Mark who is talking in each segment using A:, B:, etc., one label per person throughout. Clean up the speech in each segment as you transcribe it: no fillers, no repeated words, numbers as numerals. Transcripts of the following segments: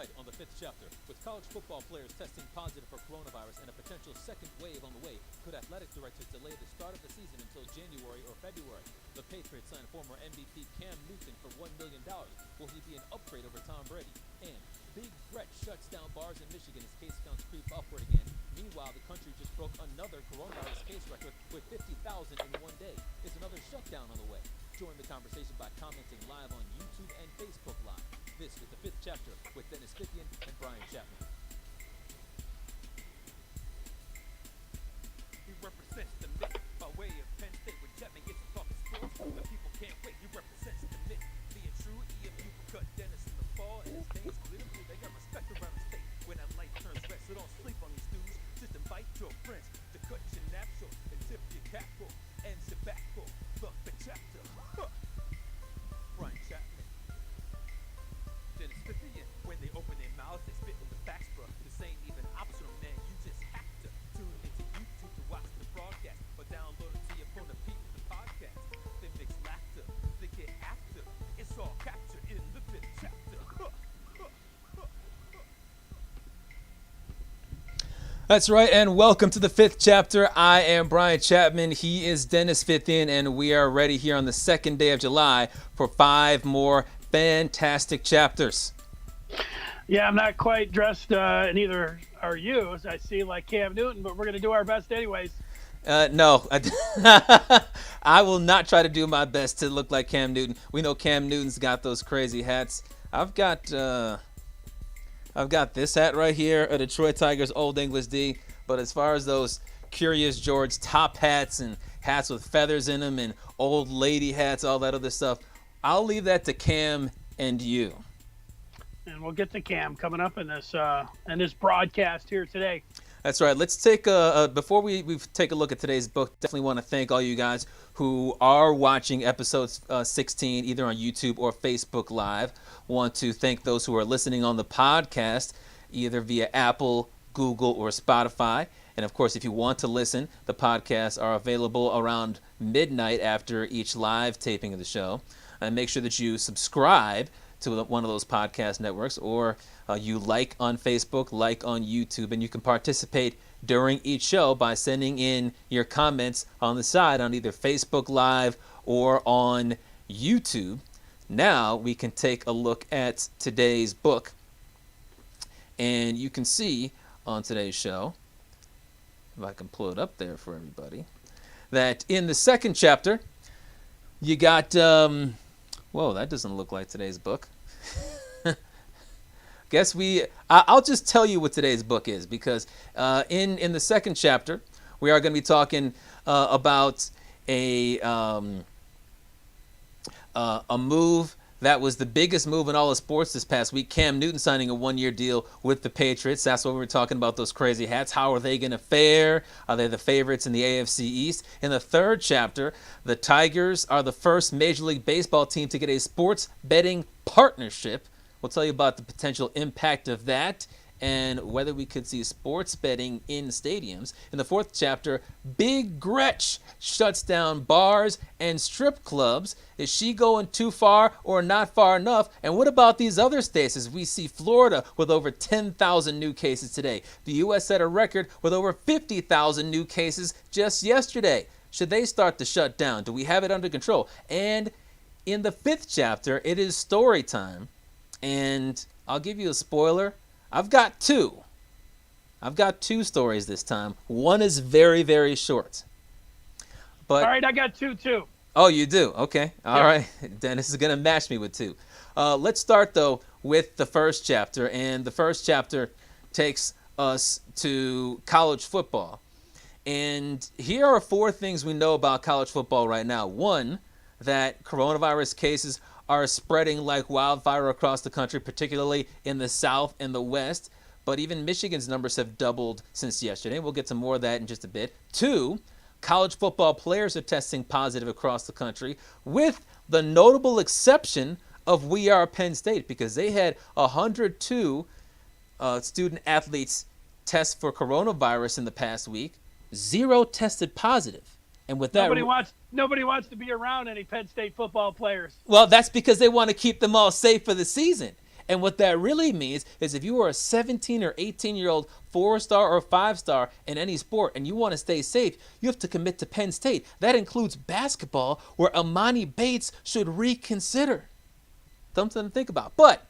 A: Tonight on the fifth chapter, with college football players testing positive for coronavirus and a potential second wave on the way, could athletic directors delay the start of the season until January or February? The Patriots signed former MVP Cam Newton for $1 million. Will he be an upgrade over Tom Brady? And Big Gretch shuts down bars in Michigan as case counts creep upward again. Meanwhile, the country just broke another coronavirus case record with 50,000 in one day. Is another shutdown on the way? Join the conversation by commenting live on YouTube and Facebook Live. This is the fifth chapter with Dennis Fith and Brian Chapman.
B: He represents the myth by way of Penn State. When Chapman gets to talking sports, the people can't wait. He represents the myth. Being true, EMU cut Dennis in the fall, and his things glitter blue. They got respect around the state. When that light turns red, so don't sleep on these dudes. Just invite your friends to cut your nap short and tip your cap for and sit back for the fifth chapter. Brian Chapman. Dennis Fith, when they open their mouths, they spit with the facts, bro. This ain't even optional, man. You just have to tune into YouTube to watch the broadcast, or download it to your phone to peep the podcast. They mix laughter, they get after. It's all captured in the fifth chapter.
A: That's right, and welcome to the fifth chapter. I am Brian Chapman. He is Dennis Fith, and we are ready here on the second day of July for 5 more fantastic chapters.
C: Yeah, I'm not quite dressed, neither are you, as I see, like Cam Newton, but we're going to do our best anyways.
A: No, I will not try to do my best to look like Cam Newton. We know Cam Newton's got those crazy hats. I've got this hat right here, a Detroit Tigers Old English D. But as far as those Curious George top hats and hats with feathers in them and old lady hats, all that other stuff, I'll leave that to Cam and you.
C: And we'll get to Cam coming up in this broadcast here today.
A: That's right. Let's take before we take a look at today's book. Definitely want to thank all you guys who are watching episode 16 either on YouTube or Facebook Live. Want to thank those who are listening on the podcast either via Apple, Google, or Spotify. And of course, if you want to listen, the podcasts are available around midnight after each live taping of the show. And make sure that you subscribe to one of those podcast networks, or you like on Facebook, like on YouTube, and you can participate during each show by sending in your comments on the side on either Facebook Live or on YouTube. Now we can take a look at today's book, and you can see on today's show, if I can pull it up there for everybody, that in the second chapter you got whoa, that doesn't look like today's book. I'll just tell you what today's book is, because in the second chapter we are going to be talking about a move that was the biggest move in all of sports this past week. Cam Newton signing a 1-year deal with the Patriots. That's what we were talking about, those crazy hats. How are they going to fare? Are they the favorites in the AFC East? In the third chapter, the Tigers are the first Major League Baseball team to get a sports betting partnership. We'll tell you about the potential impact of that and whether we could see sports betting in stadiums. In the fourth chapter, Big Gretch shuts down bars and strip clubs. Is she going too far or not far enough? And what about these other states, as we see Florida with over 10,000 new cases today? The U.S. set a record with over 50,000 new cases just yesterday. Should they start to shut down? Do we have it under control? And in the fifth chapter, it is story time. And I'll give you a spoiler. I've got two stories this time. One is very, very short. But
C: All right, I got two too.
A: Oh, you do? Okay. All right. Dennis is going to match me with two. Let's start, though, with the first chapter. And the first chapter takes us to college football. And here are 4 things we know about college football right now. One, that coronavirus cases are spreading like wildfire across the country, particularly in the South and the West. But even Michigan's numbers have doubled since yesterday. We'll get to more of that in just a bit. 2, college football players are testing positive across the country, with the notable exception of We Are Penn State, because they had 102 student athletes test for coronavirus in the past week. 0 tested positive. And with that,
C: nobody wants to be around any Penn State football players.
A: Well, that's because they want to keep them all safe for the season. And what that really means is if you are a 17 or 18-year-old 4-star or 5-star in any sport and you want to stay safe, you have to commit to Penn State. That includes basketball, where Amani Bates should reconsider. Something to think about. But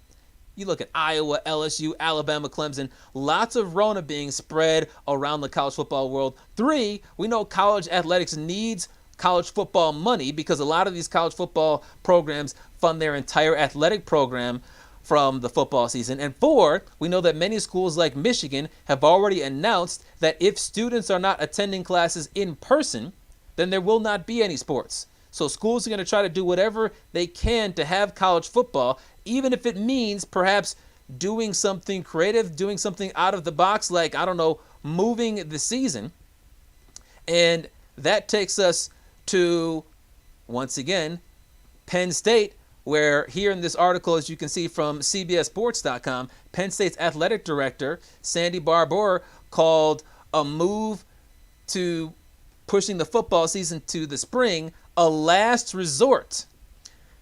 A: you look at Iowa, LSU, Alabama, Clemson, lots of Rona being spread around the college football world. 3, we know college athletics needs college football money because a lot of these college football programs fund their entire athletic program from the football season. And 4, we know that many schools like Michigan have already announced that if students are not attending classes in person, then there will not be any sports. So schools are going to try to do whatever they can to have college football, even if it means perhaps doing something creative, doing something out of the box, like, I don't know, moving the season. And that takes us to, once again, Penn State, where here in this article, as you can see from CBSSports.com, Penn State's athletic director, Sandy Barbour, called a move to pushing the football season to the spring a last resort.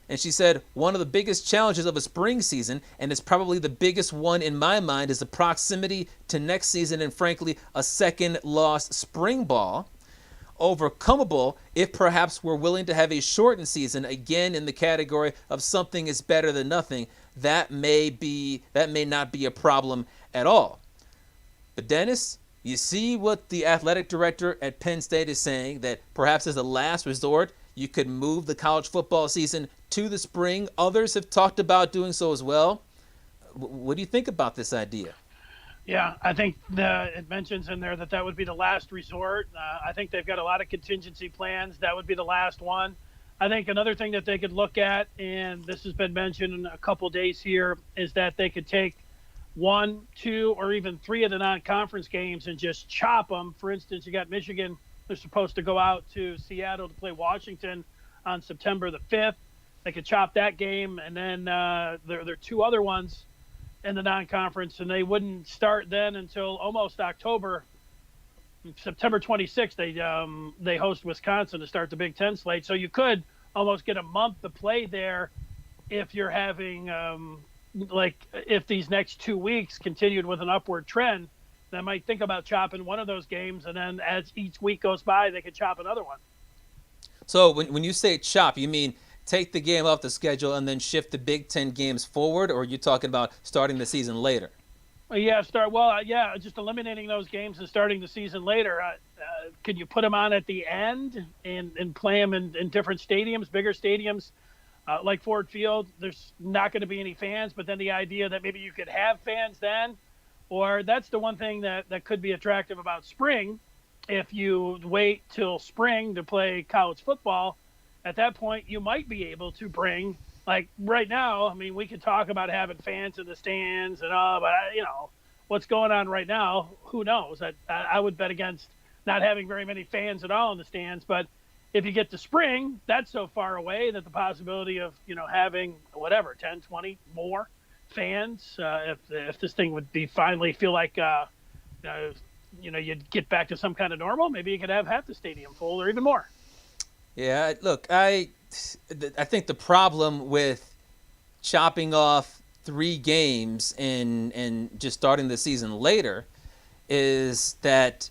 A: And she said, one of the biggest challenges of a spring season, and it's probably the biggest one in my mind, is the proximity to next season and, frankly, a second lost spring ball. Overcomable if perhaps we're willing to have a shortened season, again in the category of something is better than nothing. That may not be a problem at all. But Dennis, you see what the athletic director at Penn State is saying, that perhaps as a last resort, you could move the college football season to the spring. Others have talked about doing so as well. What do you think about this idea?
C: Yeah, I think it mentions in there that would be the last resort. I think they've got a lot of contingency plans. That would be the last one. I think another thing that they could look at, and this has been mentioned in a couple of days here, is that they could take 1, 2, or even 3 of the non-conference games and just chop them. For instance, you got Michigan. They're supposed to go out to Seattle to play Washington on September the 5th. They could chop that game, and then there are 2 other ones in the non-conference, and they wouldn't start then until almost October. September 26th, they host Wisconsin to start the Big Ten slate. So you could almost get a month to play there if you're having, if these next 2 weeks continued with an upward trend. They might think about chopping one of those games, and then as each week goes by, they could chop another one.
A: So when you say chop, you mean take the game off the schedule and then shift the Big Ten games forward, or are you talking about starting the season later?
C: Just eliminating those games and starting the season later. Could you put them on at the end and play them in different stadiums, bigger stadiums, like Ford Field? There's not going to be any fans, but then the idea that maybe you could have fans then, or that's the one thing that could be attractive about spring. If you wait till spring to play college football, at that point, you might be able to bring, like right now, I mean, we could talk about having fans in the stands and all, but, what's going on right now, who knows? I would bet against not having very many fans at all in the stands. But if you get to spring, that's so far away that the possibility of, having 10, 20 more fans, if this thing would be finally feel like, you'd get back to some kind of normal, maybe you could have half the stadium full or even more.
A: Yeah, look, I think the problem with chopping off 3 games and just starting the season later is that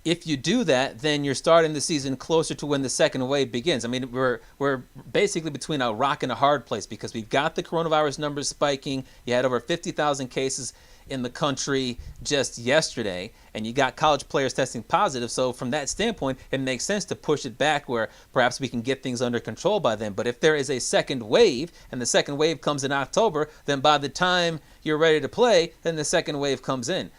A: if you do that, then you're starting the season closer to when the second wave begins. I mean, we're basically between a rock and a hard place because we've got the coronavirus numbers spiking. You had over 50,000 cases in the country just yesterday, and you got college players testing positive. So from that standpoint, it makes sense to push it back where perhaps we can get things under control by then. But if there is a second wave, and the second wave comes in October, then by the time you're ready to play, then the second wave comes in.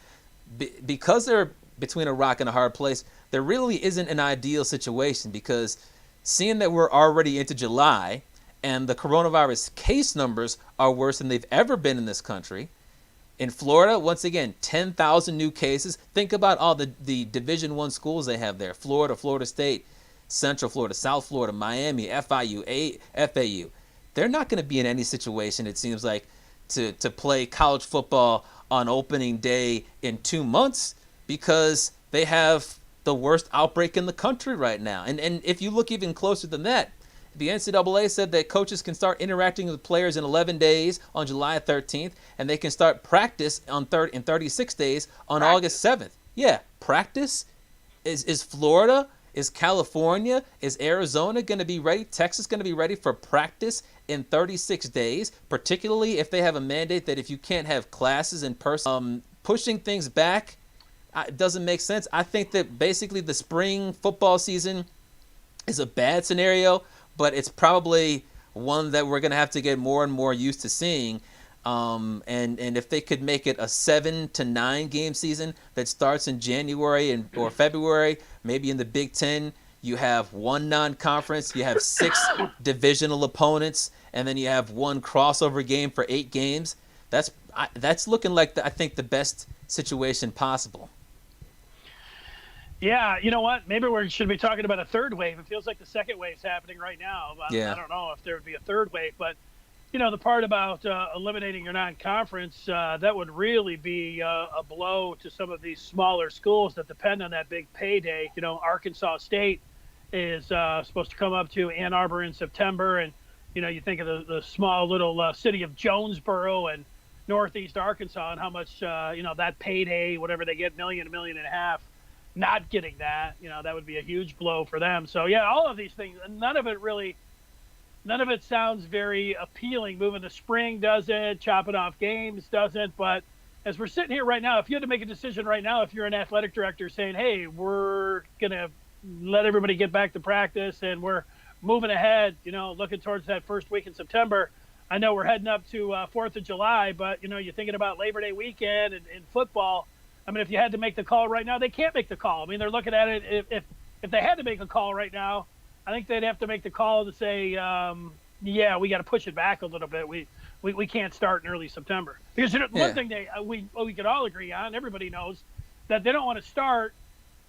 A: Because they're between a rock and a hard place, there really isn't an ideal situation, because seeing that we're already into July and the coronavirus case numbers are worse than they've ever been in this country. In Florida, once again, 10,000 new cases. Think about all the Division I schools they have there. Florida, Florida State, Central Florida, South Florida, Miami, FIU, FAU. They're not going to be in any situation, it seems like, to play college football on opening day in 2 months because they have the worst outbreak in the country right now. And if you look even closer than that, The NCAA said that coaches can start interacting with players in 11 days on July 13th, and they can start practice in 36 days on August 7th. Yeah, practice. Is Florida, is California, is Arizona going to be ready? Texas going to be ready for practice in 36 days, particularly if they have a mandate that if you can't have classes in person, pushing things back doesn't make sense. I think that basically the spring football season is a bad scenario, but it's probably one that we're going to have to get more and more used to seeing. And if they could make it a 7 to 9 game season that starts in January or February, maybe in the Big Ten, you have one non-conference, you have 6 divisional opponents, and then you have one crossover game for 8 games. That's looking like I think the best situation possible.
C: Yeah, you know what? Maybe we should be talking about a third wave. It feels like the second wave's happening right now. I don't know if there would be a third wave, but the part about eliminating your non-conference, that would really be a blow to some of these smaller schools that depend on that big payday. Arkansas State is supposed to come up to Ann Arbor in September, and you think of the small little city of Jonesboro and northeast Arkansas and how much that payday, whatever they get, $1 million and a half. Not getting that, that would be a huge blow for them. So yeah, all of these things, none of it sounds very appealing. Moving to spring doesn't, chopping off games doesn't. But as we're sitting here right now, if you had to make a decision right now, if you're an athletic director saying, hey, we're going to let everybody get back to practice and we're moving ahead, looking towards that first week in September. I know we're heading up to 4th of July, but, you're thinking about Labor Day weekend and football. I mean, if you had to make the call right now, they can't make the call. I mean, they're looking at it. If they had to make a call right now, I think they'd have to make the call to say, yeah, we got to push it back a little bit. We can't start in early September. Because one thing we could all agree on, everybody knows, that they don't want to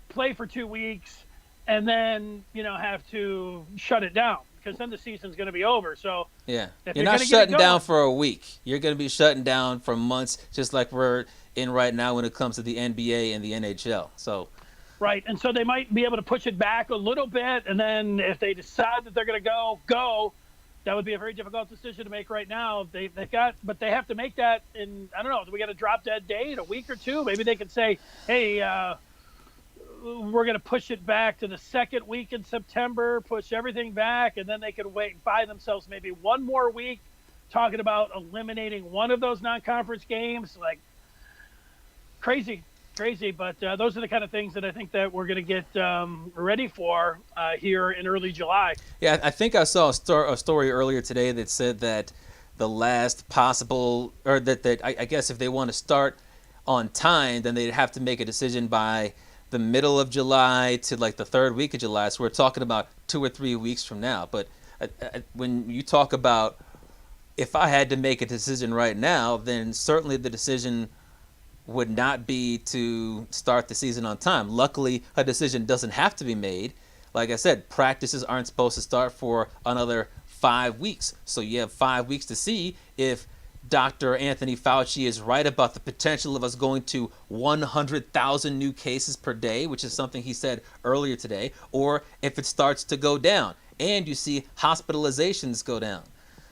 C: play for 2 weeks, and then, have to shut it down. Because then the season's going to be over. So
A: yeah, you're not shutting down for a week. You're going to be shutting down for months, just like we're in right now when it comes to the NBA and the NHL. So
C: right, and so they might be able to push it back a little bit, and then if they decide that they're going to go. That would be a very difficult decision to make right now. But they have to make that in, I don't know, do we got to drop dead date a week or two? Maybe they could say, hey, we're going to push it back to the second week in September, push everything back, and then they could wait and buy themselves maybe one more week talking about eliminating one of those non-conference games. Like, crazy, but those are the kind of things that I think that we're going to get ready for here in early July.
A: Yeah, I think I saw a story earlier today that said that the last possible, or that I guess if they want to start on time, then they'd have to make a decision by the middle of July to like the third week of July. So we're talking about 2 or 3 weeks from now. But when you talk about if I had to make a decision right now, then certainly the decision would not be to start the season on time. Luckily, a decision doesn't have to be made. Like I said, practices aren't supposed to start for another 5 weeks. So you have 5 weeks to see if Dr. Anthony Fauci is right about the potential of us going to 100,000 new cases per day, which is something he said earlier today, or if it starts to go down and you see hospitalizations go down.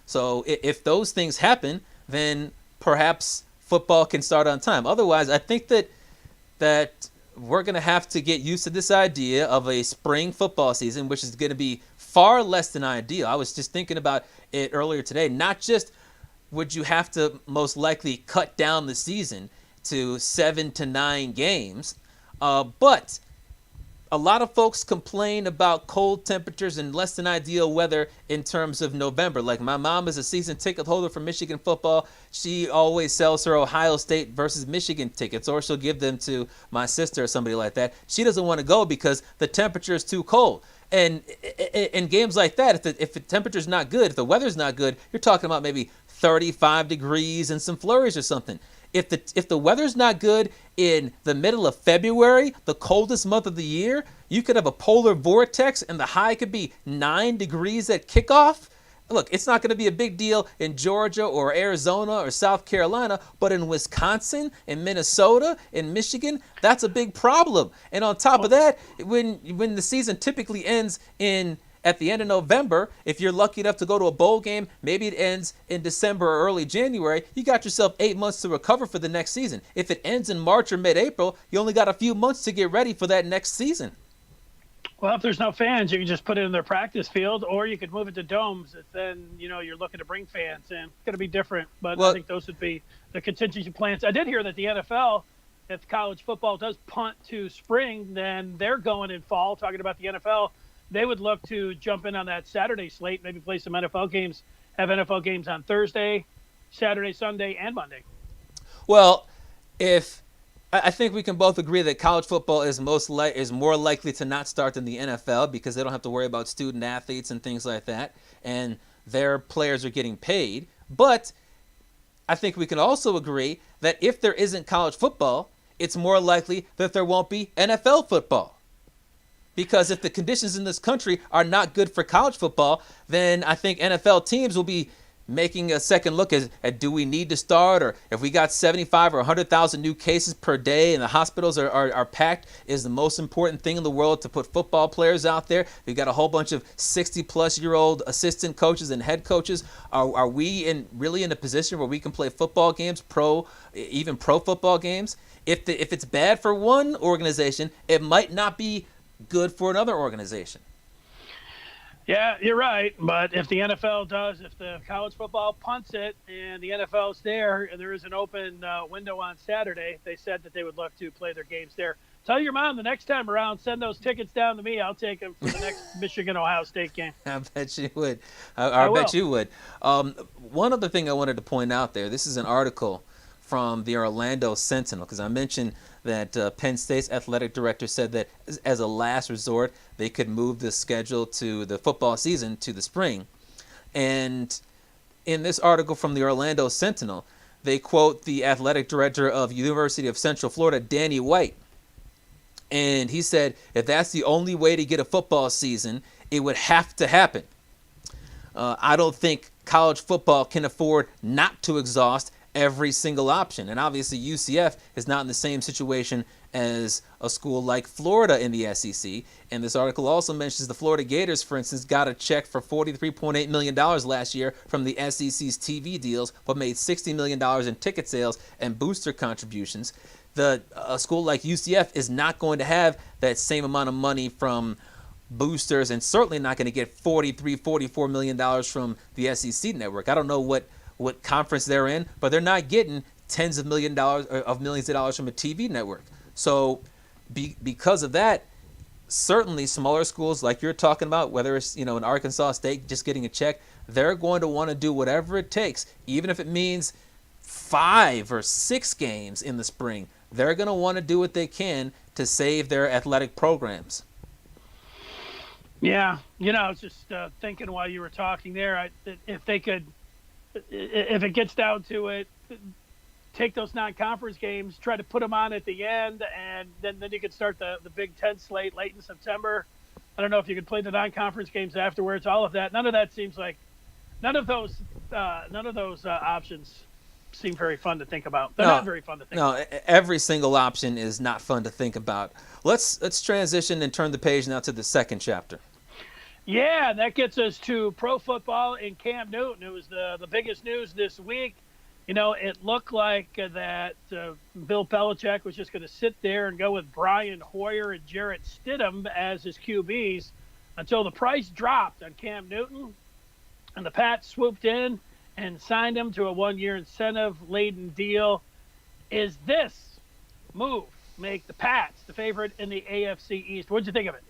A: So if those things happen, then perhaps football can start on time. Otherwise, I think that we're going to have to get used to this idea of a spring football season, which is going to be far less than ideal. I was just thinking about it earlier today. Not just would you have to most likely cut down the season to 7 to 9 games, but a lot of folks complain about cold temperatures and less than ideal weather in terms of November. Like my mom is a season ticket holder for Michigan football. She always sells her Ohio State versus Michigan tickets, or she'll give them to my sister or somebody like that. She doesn't want to go because the temperature is too cold. And in games like that, if the temperature's not good, if the weather's not good, you're talking about maybe 35 degrees and some flurries or something. If the weather's not good in the middle of February, the coldest month of the year, you could have a polar vortex and the high could be 9 degrees at kickoff. Look, it's not going to be a big deal in Georgia or Arizona or South Carolina, but in Wisconsin, in Minnesota, in Michigan, that's a big problem. And on top of that, when the season typically ends in at the end of November, if you're lucky enough to go to a bowl game, maybe it ends in December or early January, you got yourself 8 months to recover for the next season. If it ends in March or mid-April, you only got a few months to get ready for that next season.
C: Well, if there's no fans, you can just put it in their practice field, or you could move it to domes. If then, you're looking to bring fans in. It's going to be different, but I think those would be the contingency plans. I did hear that the NFL, if college football does punt to spring, then they're going in fall. Talking about the NFL, they would look to jump in on that Saturday slate, maybe play some NFL games, have NFL games on Thursday, Saturday, Sunday, and Monday.
A: Well, I think we can both agree that college football is more likely to not start than the NFL because they don't have to worry about student athletes and things like that, and their players are getting paid. But I think we can also agree that if there isn't college football, it's more likely that there won't be NFL football. Because if the conditions in this country are not good for college football, then I think NFL teams will be making a second look at do we need to start, or if we got 75 or 100,000 new cases per day and the hospitals are packed, is the most important thing in the world to put football players out there. We've got a whole bunch of 60-plus-year-old assistant coaches and head coaches. Are we really in a position where we can play football games, even pro football games? If it's bad for one organization, it might not be good for another organization.
C: Yeah, you're right. But if the NFL does, if the college football punts it and the NFL's there and there is an open window on Saturday, they said that they would look to play their games there. Tell your mom the next time around, send those tickets down to me. I'll take them for the next Michigan-Ohio State game.
A: I bet you would. I bet you would. One other thing I wanted to point out there, this is an article from the Orlando Sentinel, because I mentioned that Penn State's athletic director said that as a last resort, they could move the schedule to the football season to the spring. And in this article from the Orlando Sentinel, they quote the athletic director of University of Central Florida, Danny White. And he said, if that's the only way to get a football season, it would have to happen. I don't think college football can afford not to exhaust every single option. And obviously UCF is not in the same situation as a school like Florida in the SEC. And this article also mentions the Florida Gators, for instance, got a check for $43.8 million last year from the SEC's TV deals, but made $60 million in ticket sales and booster contributions. A school like UCF is not going to have that same amount of money from boosters, and certainly not going to get $44 million from the SEC network. I don't know what conference they're in, but they're not getting tens of millions of dollars from a TV network. So because of that, certainly smaller schools like you're talking about, whether it's an Arkansas State just getting a check, they're going to want to do whatever it takes, even if it means 5 or 6 games in the spring. They're going to want to do what they can to save their athletic programs.
C: Yeah, I was just thinking while you were talking there, if they could, if it gets down to it, take those non-conference games, try to put them on at the end, and then you could start the Big Ten slate late in September. I don't know if you could play the non-conference games afterwards. All of that, none of that seems like none of those options seem very fun to think about. They're not very fun to think about.
A: No, every single option is not fun to think about. Let's transition and turn the page now to the second chapter.
C: Yeah, that gets us to pro football in Cam Newton. It was the biggest news this week. It looked like that Bill Belichick was just going to sit there and go with Brian Hoyer and Jarrett Stidham as his QBs until the price dropped on Cam Newton, and the Pats swooped in and signed him to a 1-year incentive-laden deal. Is this move make the Pats the favorite in the AFC East? What'd you think of it?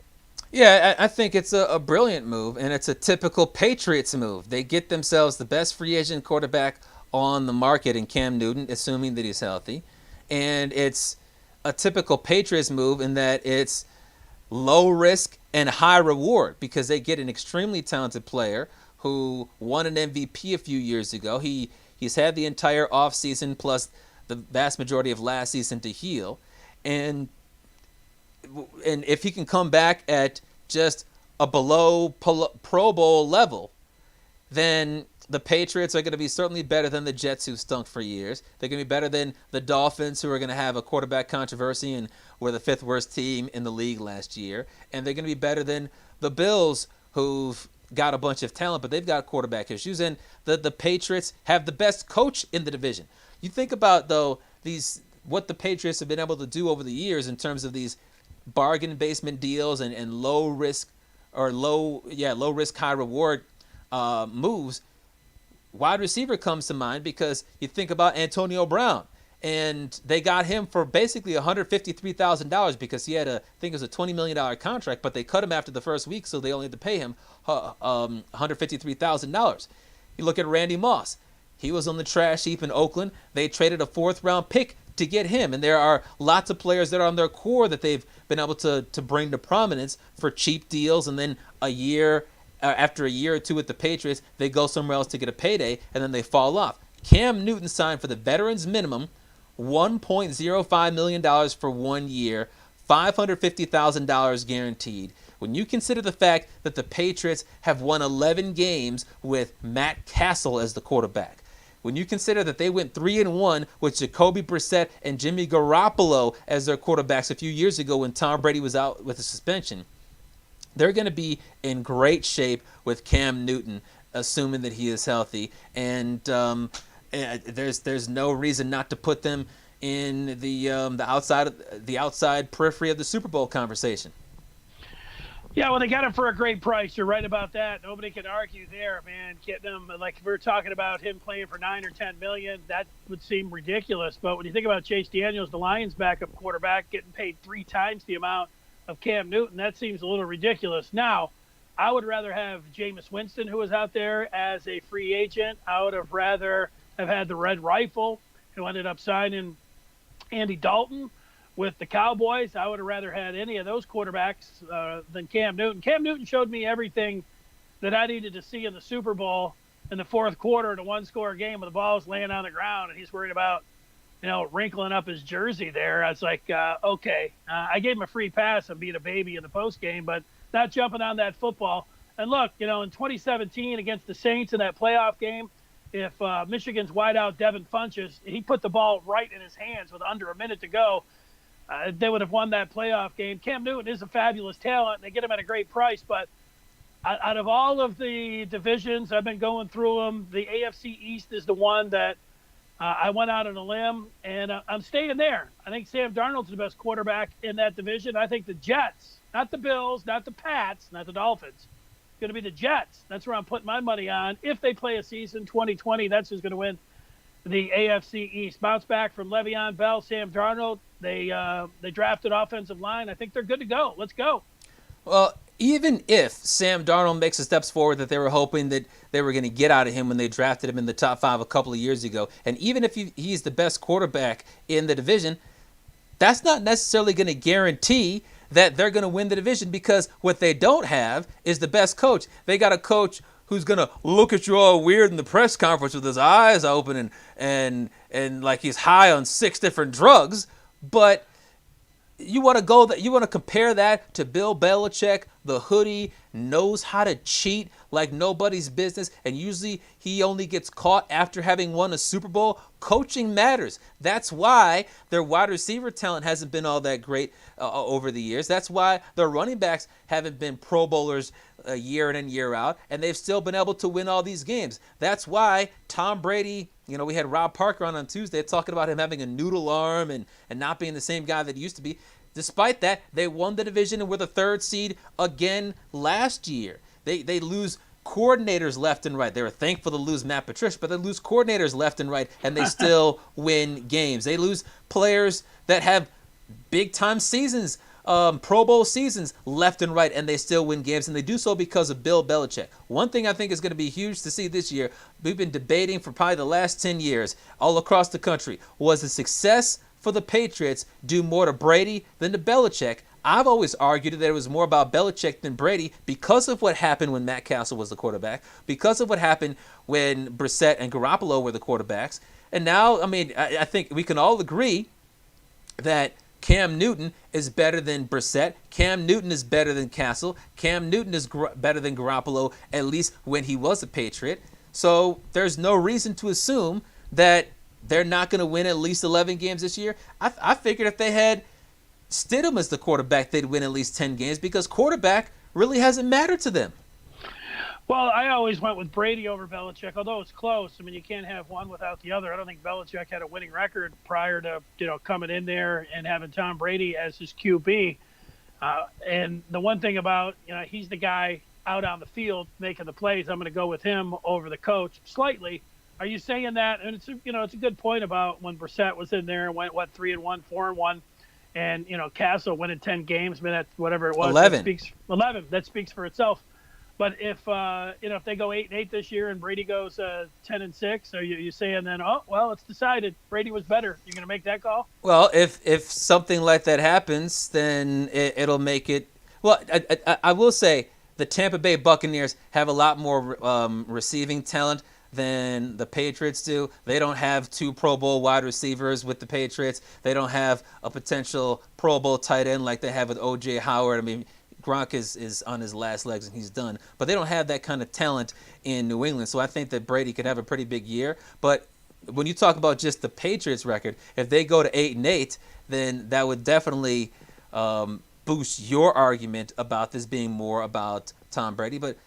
A: Yeah, I think it's a brilliant move, and it's a typical Patriots move. They get themselves the best free agent quarterback on the market in Cam Newton, assuming that he's healthy. And it's a typical Patriots move in that it's low risk and high reward because they get an extremely talented player who won an MVP a few years ago. He's had the entire offseason plus the vast majority of last season to heal. And if he can come back at just a below Pro Bowl level, then the Patriots are going to be certainly better than the Jets, who stunk for years. They're going to be better than the Dolphins, who are going to have a quarterback controversy and were the 5th worst team in the league last year. And they're going to be better than the Bills, who've got a bunch of talent, but they've got quarterback issues. And the Patriots have the best coach in the division. You think about, though, what the Patriots have been able to do over the years in terms of these bargain basement deals and low risk, high reward moves. Wide receiver comes to mind because you think about Antonio Brown, and they got him for basically $153,000 because he had I think it was a $20 million contract, but they cut him after the first week, so they only had to pay him $153,000. You look at Randy Moss. He was on the trash heap in Oakland. They traded a 4th-round pick to get him, and there are lots of players that are on their core that they've been able to bring to prominence for cheap deals, and then after a year or two with the Patriots, they go somewhere else to get a payday, and then they fall off. Cam Newton signed for the veterans minimum, $1.05 million for 1 year, $550,000 guaranteed. When you consider the fact that the Patriots have won 11 games with Matt Castle as the quarterback, when you consider that they went 3-1 with Jacoby Brissett and Jimmy Garoppolo as their quarterbacks a few years ago when Tom Brady was out with a suspension, they're going to be in great shape with Cam Newton, assuming that he is healthy. And there's no reason not to put them in the outside periphery of the Super Bowl conversation.
C: Yeah, well, they got him for a great price. You're right about that. Nobody can argue there, man. Getting him, like if we were talking about him playing for $9 or $10 million, that would seem ridiculous. But when you think about Chase Daniels, the Lions' backup quarterback, getting paid 3 times the amount of Cam Newton, that seems a little ridiculous. Now, I would rather have Jameis Winston, who was out there as a free agent. I would have rather have had the Red Rifle, who ended up signing Andy Dalton with the Cowboys. I would have rather had any of those quarterbacks than Cam Newton. Cam Newton showed me everything that I needed to see in the Super Bowl in the 4th quarter in a 1-score game when the ball was laying on the ground and he's worried about, wrinkling up his jersey there. I was like, okay. I gave him a free pass and being a baby in the post game, but not jumping on that football. And look, in 2017 against the Saints in that playoff game, if Michigan's wideout Devin Funchess, he put the ball right in his hands with under a minute to go, they would have won that playoff game. Cam Newton is a fabulous talent, and they get him at a great price. But out of all of the divisions, I've been going through them. The AFC East is the one that I went out on a limb, and I'm staying there. I think Sam Darnold's the best quarterback in that division. I think the Jets, not the Bills, not the Pats, not the Dolphins, going to be the Jets. That's where I'm putting my money on. If they play a season 2020, that's who's going to win the AFC East. Bounce back from Le'Veon Bell, Sam Darnold. They drafted offensive line. I think they're good to go. Let's go.
A: Well, even if Sam Darnold makes the steps forward that they were hoping that they were going to get out of him when they drafted him in the top 5 a couple of years ago, and even if he's the best quarterback in the division, that's not necessarily going to guarantee that they're going to win the division, because what they don't have is the best coach. They got a coach who's going to look at you all weird in the press conference with his eyes open and like he's high on 6 different drugs. But you want to compare that to Bill Belichick, the hoodie, knows how to cheat like nobody's business, and usually he only gets caught after having won a Super Bowl. Coaching matters. That's why their wide receiver talent hasn't been all that great over the years. That's why their running backs haven't been Pro Bowlers year in and year out, and they've still been able to win all these games. That's why Tom Brady, we had Rob Parker on Tuesday talking about him having a noodle arm and not being the same guy that he used to be. Despite that, they won the division and were the 3rd seed again last year. They lose coordinators left and right. They were thankful to lose Matt Patricia, but they lose coordinators left and right, and they still win games. They lose players that have big-time seasons, Pro Bowl seasons left and right, and they still win games, and they do so because of Bill Belichick. One thing I think is going to be huge to see this year, we've been debating for probably the last 10 years all across the country, was the success for the Patriots due more to Brady than to Belichick? I've always argued that it was more about Belichick than Brady because of what happened when Matt Castle was the quarterback, because of what happened when Brissett and Garoppolo were the quarterbacks. And now, I think we can all agree that Cam Newton is better than Brissett. Cam Newton is better than Castle. Cam Newton is better than Garoppolo, at least when he was a Patriot. So there's no reason to assume that they're not going to win at least 11 games this year. I figured if they had Stidham as the quarterback, they'd win at least 10 games, because quarterback really hasn't mattered to them.
C: Well, I always went with Brady over Belichick, although it's close. I mean, you can't have one without the other. I don't think Belichick had a winning record prior to coming in there and having Tom Brady as his QB. And the one thing about he's the guy out on the field making the plays. I'm going to go with him over the coach slightly. Are you saying that? And it's a good point about when Brissett was in there and went 3-1, 4-1, and Castle winning 10 games. I mean, that's whatever it was.
A: 11.
C: 11. That speaks for itself. But if if they go 8-8 this year and Brady goes 10-6, are you saying then? Oh well, it's decided. Brady was better. You're going to make that call?
A: Well, if something like that happens, then it'll make it. Well, I will say the Tampa Bay Buccaneers have a lot more receiving talent than the Patriots do. They don't have 2 Pro Bowl wide receivers with the Patriots. They don't have a potential Pro Bowl tight end like they have with O.J. Howard. I mean, Gronk is on his last legs and he's done. But they don't have that kind of talent in New England. So I think that Brady could have a pretty big year. But when you talk about just the Patriots record, if they go to 8-8, then that would definitely boost your argument about this being more about Tom Brady. But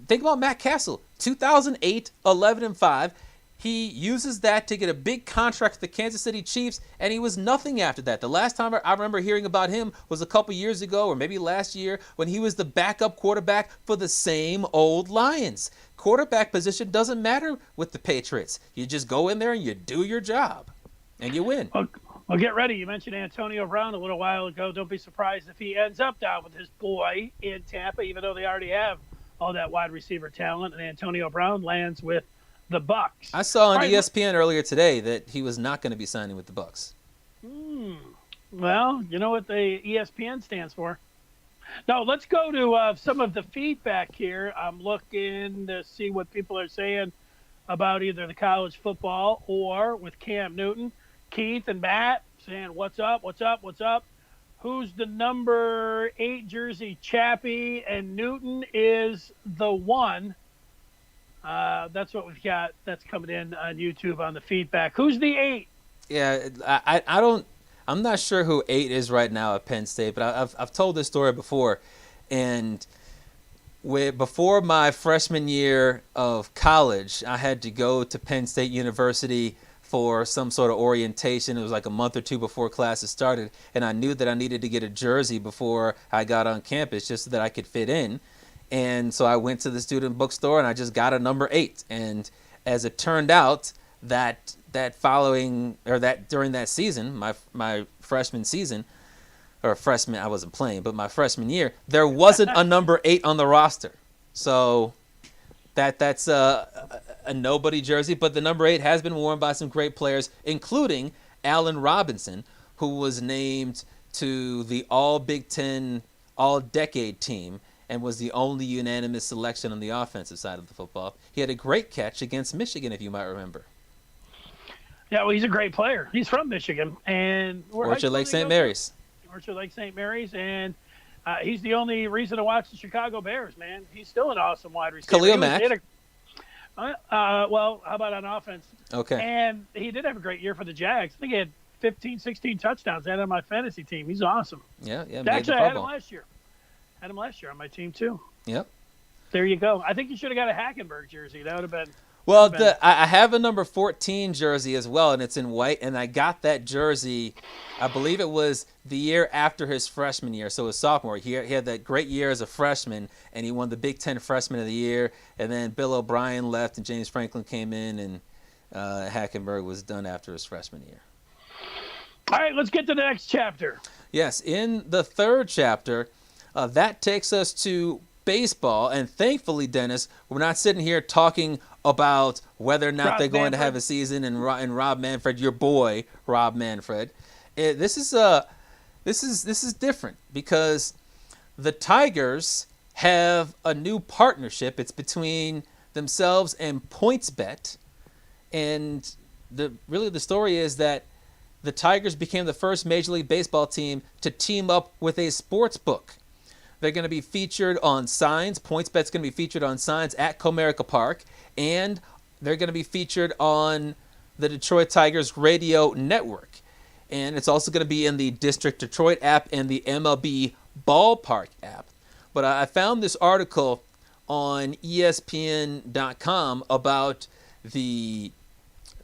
A: think about Matt Castle, 2008, 11-5. He uses that to get a big contract with the Kansas City Chiefs, and he was nothing after that. The last time I remember hearing about him was a couple years ago, or maybe last year, when he was the backup quarterback for the same old Lions. Quarterback position doesn't matter with the Patriots. You just go in there and you do your job, and you win.
C: Well, get ready. You mentioned Antonio Brown a little while ago. Don't be surprised if he ends up down with his boy in Tampa, even though they already have all that wide receiver talent, and Antonio Brown lands with the Bucks.
A: I saw on ESPN earlier today that he was not going to be signing with the Bucks.
C: Well, you know what the ESPN stands for. Now, let's go to some of the feedback here. I'm looking to see what people are saying about either the college football or with Cam Newton. Keith and Matt saying, what's up, what's up, what's up? Who's the number 8 jersey, Chappie? And Newton is the 1. That's what we've got. That's coming in on YouTube on the feedback. Who's the 8?
A: Yeah, I'm not sure who 8 is right now at Penn State, but I've told this story before. And before my freshman year of college, I had to go to Penn State University for some sort of orientation. It was like a month or 2 before classes started, and I knew that I needed to get a jersey before I got on campus just so that I could fit in. And so I went to the student bookstore and I just got a number 8. And as it turned out, that during that season, my freshman season, or freshman, I wasn't playing, but my freshman year, there wasn't a number 8 on the roster. So that's a nobody jersey, but the number 8 has been worn by some great players, including Allen Robinson, who was named to the All Big Ten All-Decade team and was the only unanimous selection on the offensive side of the football. He had a great catch against Michigan, if you might remember.
C: Yeah, well, he's a great player. He's from Michigan. And
A: Orchard Lake St. Mary's.
C: Orchard Lake St. Mary's, and he's the only reason to watch the Chicago Bears, man. He's still an awesome wide receiver.
A: Khalil Mack.
C: Well, how about on offense?
A: Okay.
C: And he did have a great year for the Jags. I think he had 15, 16 touchdowns. I had him on my fantasy team. He's awesome.
A: Yeah.
C: Actually, I had him last year. Had him last year on my team, too.
A: Yep.
C: There you go. I think you should have got a Hackenberg jersey. That would have been...
A: Well, I have a number 14 jersey as well, and it's in white, and I got that jersey, I believe it was the year after his freshman year, so his sophomore. He had that great year as a freshman, and he won the Big Ten Freshman of the Year, and then Bill O'Brien left, and James Franklin came in, and Hackenberg was done after his freshman year.
C: All right, let's get to the next chapter.
A: Yes, in the third chapter, that takes us to baseball, and thankfully, Dennis, we're not sitting here talking about whether or not they're going to have a season and Rob Manfred, your boy Rob Manfred. This is different because the Tigers have a new partnership. It's between themselves and PointsBet, and the story is that the Tigers became the first Major League Baseball team to team up with a sports book. They're going to be featured on signs. PointsBet's going to be featured on signs at Comerica Park. And they're going to be featured on the Detroit Tigers radio network. And it's also going to be in the District Detroit app and the MLB Ballpark app. But I found this article on ESPN.com about the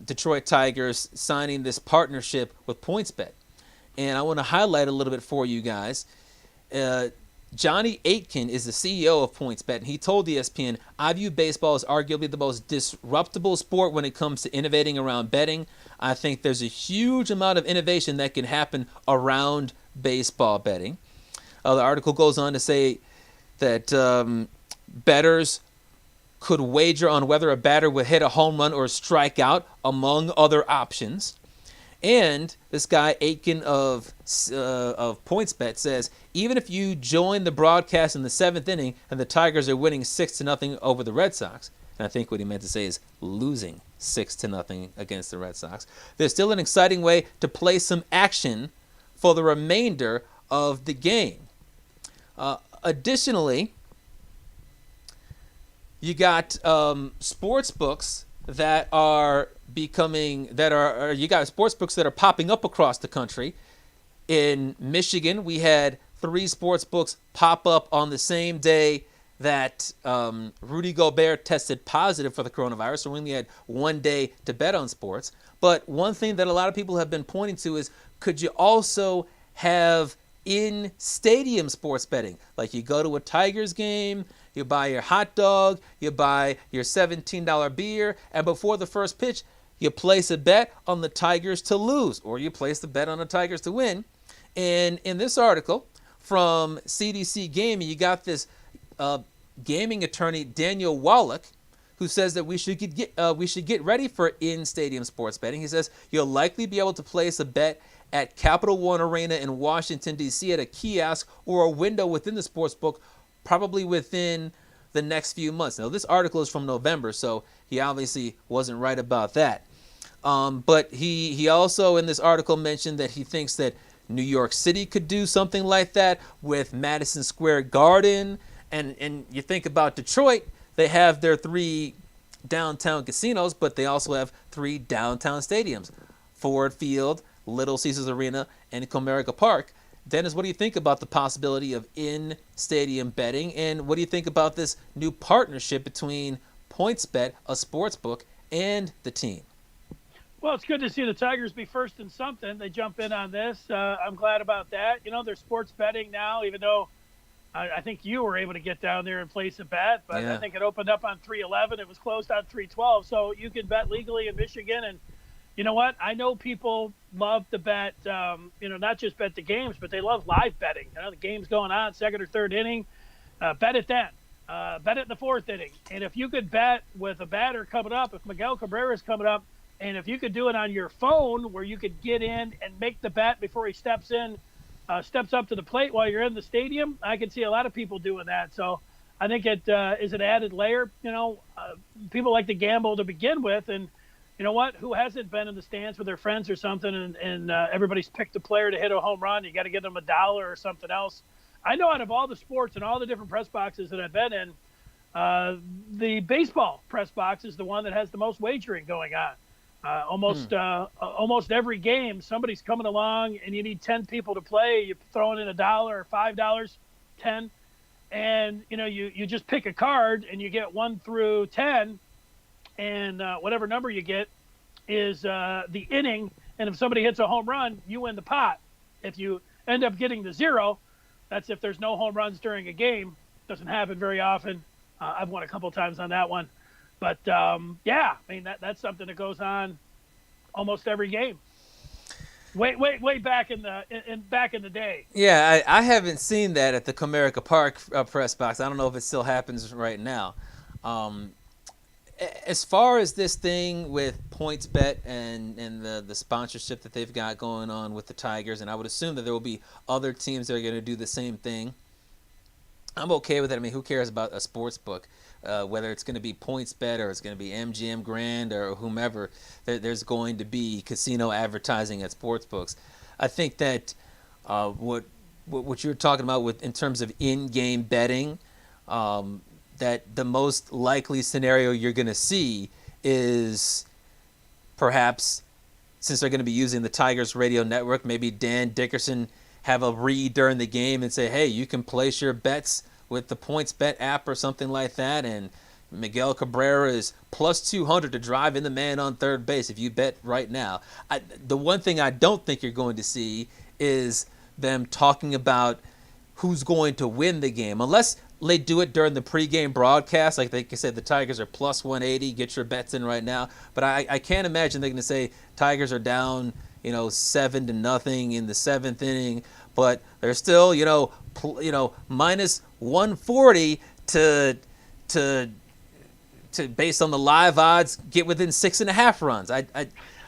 A: Detroit Tigers signing this partnership with PointsBet. And I want to highlight a little bit for you guys. Johnny Aitken is the CEO of PointsBet, and he told ESPN, "I view baseball as arguably the most disruptible sport when it comes to innovating around betting. I think there's a huge amount of innovation that can happen around baseball betting." The article goes on to say that bettors could wager on whether a batter would hit a home run or strike out, among other options. And this guy Aitken of PointsBet says, even if you join the broadcast in the 7th inning and the Tigers are winning 6-0 over the Red Sox, and I think what he meant to say is losing 6-0 against the Red Sox, there's still an exciting way to play some action for the remainder of the game. Additionally, you got sports books that are you got sports books that are popping up across the country. In Michigan, we had 3 sports books pop up on the same day that Rudy Gobert tested positive for the coronavirus, so we only had one day to bet on sports. But one thing that a lot of people have been pointing to is, could you also have in-stadium sports betting? Like, you go to a Tigers game, you buy your hot dog, you buy your $17 beer, and before the first pitch, you place a bet on the Tigers to lose, or you place the bet on the Tigers to win. And in this article from CDC Gaming, you got this gaming attorney, Daniel Wallach, who says that we should get ready for in-stadium sports betting. He says you'll likely be able to place a bet at Capital One Arena in Washington, D.C. at a kiosk or a window within the sports book, probably within the next few months. Now, this article is from November, so he obviously wasn't right about that. But he also in this article mentioned that he thinks that New York City could do something like that with Madison Square Garden. And you think about Detroit, they have their 3 downtown casinos, but they also have 3 downtown stadiums: Ford Field, Little Caesars Arena, and Comerica Park. Dennis, what do you think about the possibility of in-stadium betting? And what do you think about this new partnership between PointsBet, a sports book, and the team?
C: Well, it's good to see the Tigers be first in something. They jump in on this. I'm glad about that. You know, there's sports betting now, even though I think you were able to get down there and place a bet. But yeah. I think it opened up on 3/11. It was closed on 3/12. So you can bet legally in Michigan. And you know what? I know people love to bet, not just bet the games, but they love live betting. You know, the game's going on, 2nd or 3rd inning. Bet it then. Bet it in the 4th inning. And if you could bet with a batter coming up, if Miguel Cabrera's coming up, and if you could do it on your phone where you could get in and make the bet before he steps up to the plate while you're in the stadium, I can see a lot of people doing that. So I think it is an added layer. People like to gamble to begin with, and you know what? Who hasn't been in the stands with their friends or something, and everybody's picked a player to hit a home run? You got to give them $1 or something else. I know out of all the sports and all the different press boxes that I've been in, the baseball press box is the one that has the most wagering going on. Almost every game, somebody's coming along and you need 10 people to play. You're throwing in $1 or $5, 10, and you just pick a card and you get 1 through 10, and whatever number you get is the inning. And if somebody hits a home run, you win the pot. If you end up getting the 0, that's if there's no home runs during a game. Doesn't happen very often. I've won a couple times on that one. But, that's something that goes on almost every game. Way back in the day.
A: Yeah, I haven't seen that at the Comerica Park press box. I don't know if it still happens right now. As far as this thing with PointsBet and the sponsorship that they've got going on with the Tigers, and I would assume that there will be other teams that are going to do the same thing, I'm okay with it. I mean, who cares about a sports book? Whether it's going to be PointsBet or it's going to be MGM Grand or whomever, there's going to be casino advertising at sports books. I think that what you're talking about in terms of in-game betting, that the most likely scenario you're going to see is perhaps, since they're going to be using the Tigers radio network, maybe Dan Dickerson have a read during the game and say, hey, you can place your bets with the PointsBet app or something like that, and Miguel Cabrera is plus 200 to drive in the man on third base if you bet right now. The one thing I don't think you're going to see is them talking about who's going to win the game, unless they do it during the pregame broadcast. Like they can say the Tigers are plus 180, get your bets in right now. But I can't imagine they're going to say Tigers are down, 7-0 in the seventh inning, but they're still, minus 140 to based on the live odds, get within 6.5 runs. I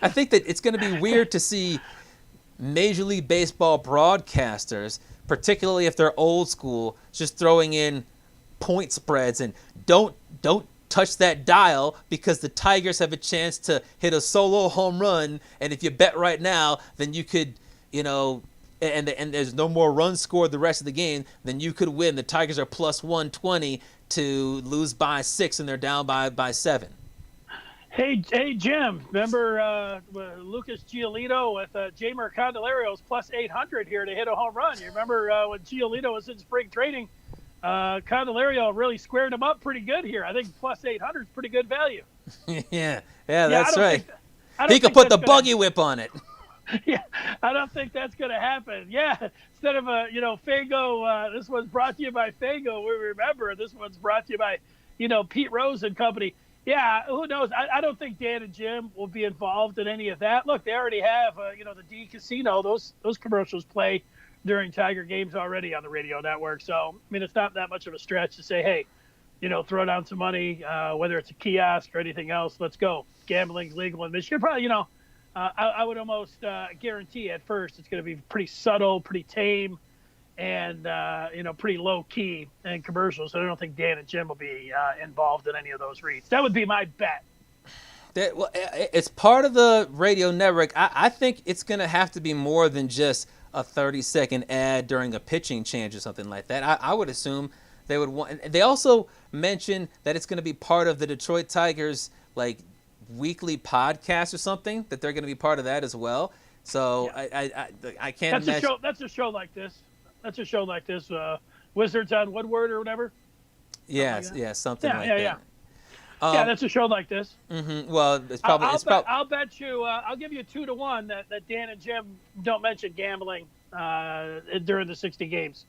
A: think that it's going to be weird to see Major League Baseball broadcasters, particularly if they're old school, just throwing in point spreads and don't touch that dial because the Tigers have a chance to hit a solo home run, and if you bet right now, then you could, and there's no more runs scored the rest of the game, then you could win. The Tigers are plus 120 to lose by 6, and they're down by 7.
C: Hey, Jim, remember Lucas Giolito with Jeimer Candelario's plus 800 here to hit a home run? You remember when Giolito was in spring training? Candelario really squared him up pretty good here. I think plus 800 is pretty good value.
A: yeah, that's right. He could put the buggy whip on it.
C: Yeah, I don't think that's going to happen. Yeah, instead of Fago, this one's brought to you by Fago. We remember this one's brought to you by, Pete Rose and company. Yeah, who knows? I don't think Dan and Jim will be involved in any of that. Look, they already have, the D Casino. Those commercials play during Tiger games already on the radio network. So, it's not that much of a stretch to say, hey, throw down some money, whether it's a kiosk or anything else. Let's go. Gambling's legal in Michigan. Probably, I would almost guarantee at first it's going to be pretty subtle, pretty tame, and pretty low key in commercials. So I don't think Dan and Jim will be involved in any of those reads. That would be my bet.
A: It's part of the radio network. I think it's going to have to be more than just a 30-second ad during a pitching change or something like that. I would assume they would want. They also mentioned that it's going to be part of the Detroit Tigers weekly podcast or something, that they're going to be part of that as well. So yeah. I can't imagine.
C: That's a show like this. Wizards on Woodward or whatever.
A: Yeah, something like that.
C: Yeah, that's a show like this.
A: Mm-hmm. Well,
C: I'll bet you. I'll give you 2-1 that Dan and Jim don't mention gambling during the 60 games.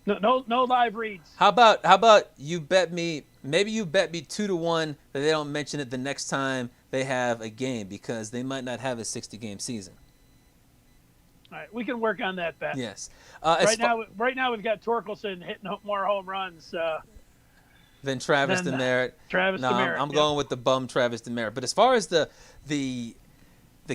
C: No live reads.
A: How about you bet me? Maybe you bet me 2-1 that they don't mention it the next time they have a game, because they might not have a 60-game season.
C: All right, we can work on that bet.
A: Yes.
C: Right now we've got Torkelson hitting more home runs
A: than Travis Demeritte.
C: Demeritte.
A: I'm going with the bum Travis Demeritte. But as far as the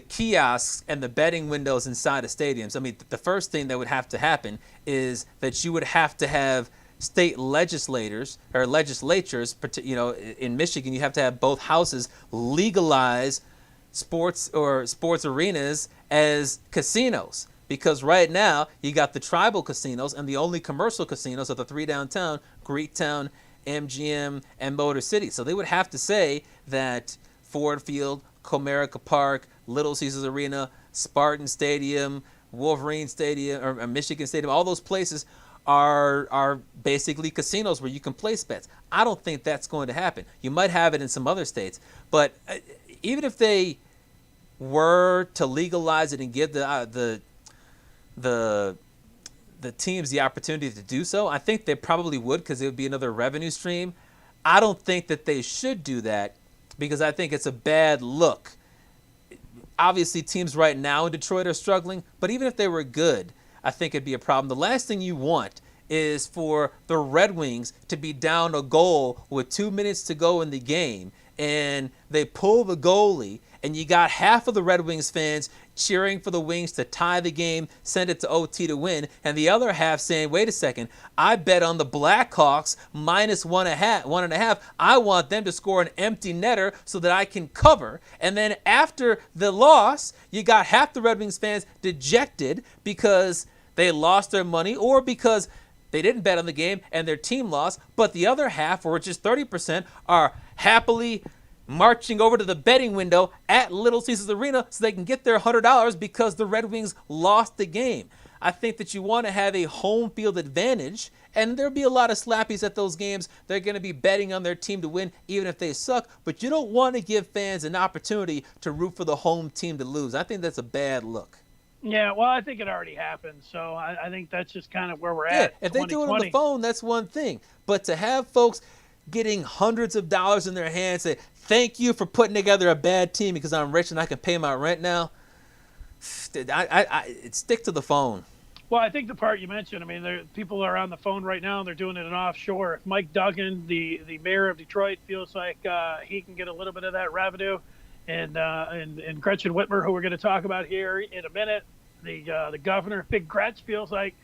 A: kiosks and the betting windows inside of stadiums, the first thing that would have to happen is that you would have to have state legislators or legislatures, in Michigan, you have to have both houses legalize sports arenas as casinos. Because right now, you got the tribal casinos, and the only commercial casinos are the 3 downtown, Greektown, MGM, and Motor City. So they would have to say that Ford Field, Comerica Park, Little Caesars Arena, Spartan Stadium, Wolverine Stadium, or Michigan Stadium, all those places are basically casinos where you can place bets. I don't think that's going to happen. You might have it in some other states, but even if they were to legalize it and give the teams the opportunity to do so, I think they probably would, because it would be another revenue stream. I don't think that they should do that, because I think it's a bad look. Obviously, teams right now in Detroit are struggling, but even if they were good, I think it'd be a problem. The last thing you want is for the Red Wings to be down a goal with 2 minutes to go in the game, and they pull the goalie, and you got half of the Red Wings fans cheering for the Wings to tie the game, send it to OT to win, and the other half saying, wait a second, I bet on the Blackhawks minus 1.5. I want them to score an empty netter so that I can cover. And then after the loss, you got half the Red Wings fans dejected because they lost their money, or because they didn't bet on the game and their team lost, but the other half, or just 30%, are happily marching over to the betting window at Little Caesars Arena so they can get their $100 because the Red Wings lost the game. I think that you want to have a home field advantage, And there'll be a lot of slappies at those games. They're going to be betting on their team to win, even if they suck. But you don't want to give fans an opportunity to root for the home team to lose. I think that's a bad look.
C: Yeah, well, I think it already happened. So I think that's just kind of where we're
A: Yeah,
C: at.
A: if they do it on the phone, that's one thing. But to have folks getting hundreds of dollars in their hands, say, thank you for putting together a bad team because I'm rich and I can pay my rent now, I stick to the phone.
C: Well, I think the part you mentioned, I mean, people are on the phone right now, and they're doing it in offshore. If Mike Duggan, the mayor of Detroit, feels like he can get a little bit of that revenue, and Gretchen Whitmer, who we're going to talk about here in a minute, the governor, Big Gretch, feels like,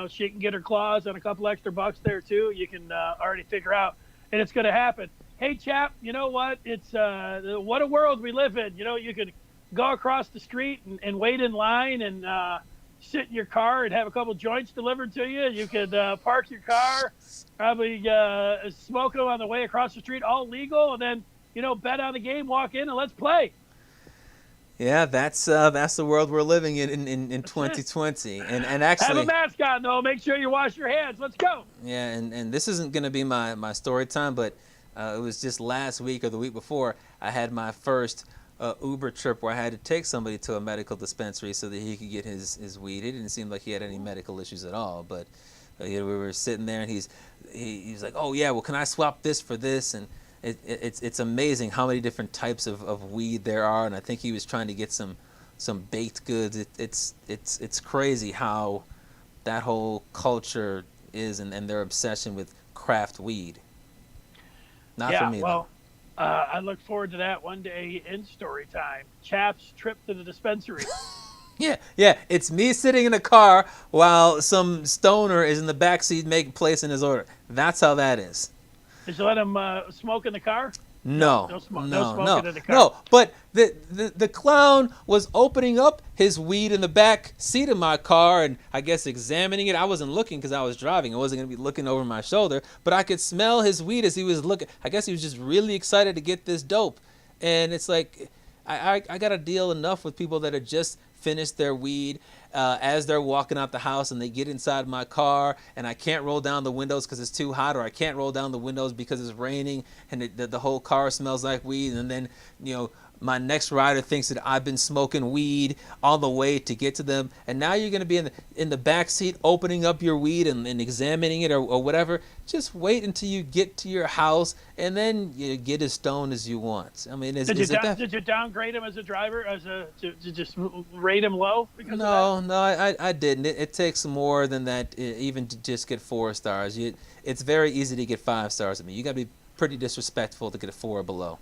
C: she can get her claws on a couple extra bucks there too. You can already figure out, and it's going to happen. Hey, chap, you know what? It's what a world we live in. You could go across the street and wait in line and sit in your car and have a couple joints delivered to you. You could park your car, probably smoke them on the way across the street, all legal, and then bet on the game, walk in, and let's play.
A: Yeah, that's the world we're living in 2020. And actually,
C: have a mask on though. Make sure you wash your hands. Let's go.
A: Yeah, and this isn't going to be my story time, but it was just last week or the week before I had my first Uber trip where I had to take somebody to a medical dispensary so that he could get his weed. It didn't seem like he had any medical issues at all, but we were sitting there and he's like, oh yeah, well, can I swap this for this? And it's amazing how many different types of weed there are, and I think he was trying to get some baked goods. It's crazy how that whole culture is and their obsession with craft weed. Not for me.
C: Well, I look forward to that one day in story time. Chap's trip to the dispensary.
A: Yeah. It's me sitting in a car while some stoner is in the backseat placing his order. That's how that is.
C: Did you let him smoke in the car?
A: No
C: smoking in the car.
A: But the clown was opening up his weed in the back seat of my car and I guess examining it. I wasn't looking because I was driving. I wasn't going to be looking over my shoulder, but I could smell his weed as he was looking. I guess he was just really excited to get this dope. And it's like I got to deal enough with people that are just finished their weed as they're walking out the house and they get inside my car and I can't roll down the windows because it's too hot, or I can't roll down the windows because it's raining and the whole car smells like weed. And then my next rider thinks that I've been smoking weed all the way to get to them, and now you're going to be in the back seat opening up your weed and examining it or whatever. Just wait until you get to your house and then you get as stoned as you want. I mean, did
C: you downgrade him as a driver, to just rate him low?
A: No, I didn't. It takes more than that even to just get 4 stars. It's very easy to get 5 stars. I mean, you got to be pretty disrespectful to get a 4 or below.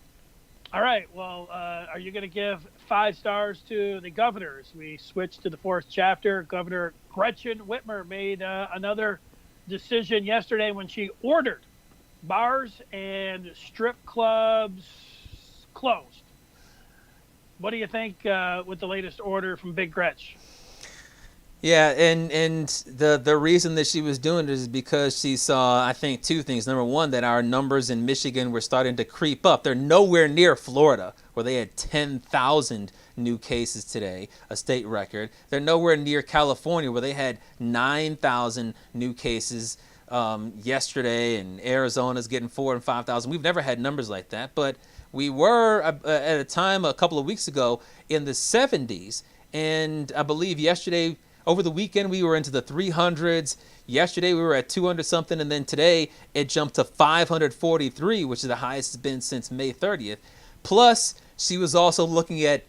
C: All right. Well, are you going to give 5 stars to the governors? We switched to the 4th chapter. Governor Gretchen Whitmer made another decision yesterday when she ordered bars and strip clubs closed. What do you think with the latest order from Big Gretch?
A: Yeah, and the reason that she was doing it is because she saw, I think, 2 things. Number one, that our numbers in Michigan were starting to creep up. They're nowhere near Florida, where they had 10,000 new cases today, a state record. They're nowhere near California, where they had 9,000 new cases yesterday, and Arizona's getting 4,000 and 5,000. We've never had numbers like that, but we were at a time a couple of weeks ago in the 70s, and I believe yesterday, over the weekend, we were into the 300s. Yesterday, we were at 200-something, and then today, it jumped to 543, which is the highest it's been since May 30th. Plus, she was also looking at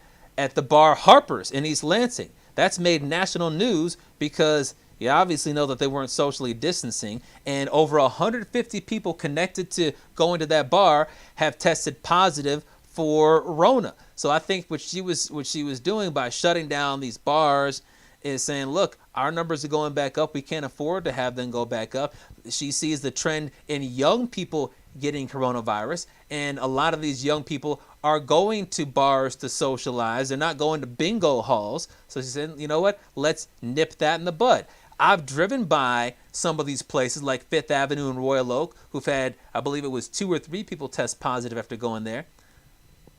A: the bar Harper's in East Lansing. That's made national news because you obviously know that they weren't socially distancing, and over 150 people connected to going to that bar have tested positive for Rona. So I think what she was doing by shutting down these bars is saying, look, our numbers are going back up. We can't afford to have them go back up. She sees the trend in young people getting coronavirus, and a lot of these young people are going to bars to socialize. They're not going to bingo halls. So she said, you know what? Let's nip that in the bud. I've driven by some of these places like Fifth Avenue and Royal Oak, who've had, I believe it was 2 or 3 people test positive after going there.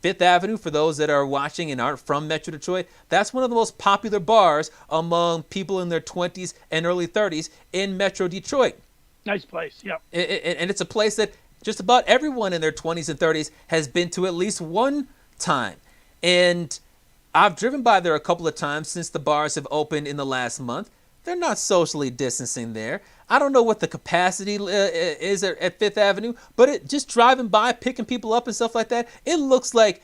A: Fifth Avenue, for those that are watching and aren't from Metro Detroit, that's one of the most popular bars among people in their 20s and early 30s in Metro Detroit.
C: Nice place. Yep.
A: And it's a place that just about everyone in their 20s and 30s has been to at least one time. And I've driven by there a couple of times since the bars have opened in the last month. They're not socially distancing there. I don't know what the capacity is at Fifth Avenue, but just driving by, picking people up and stuff like that, it looks like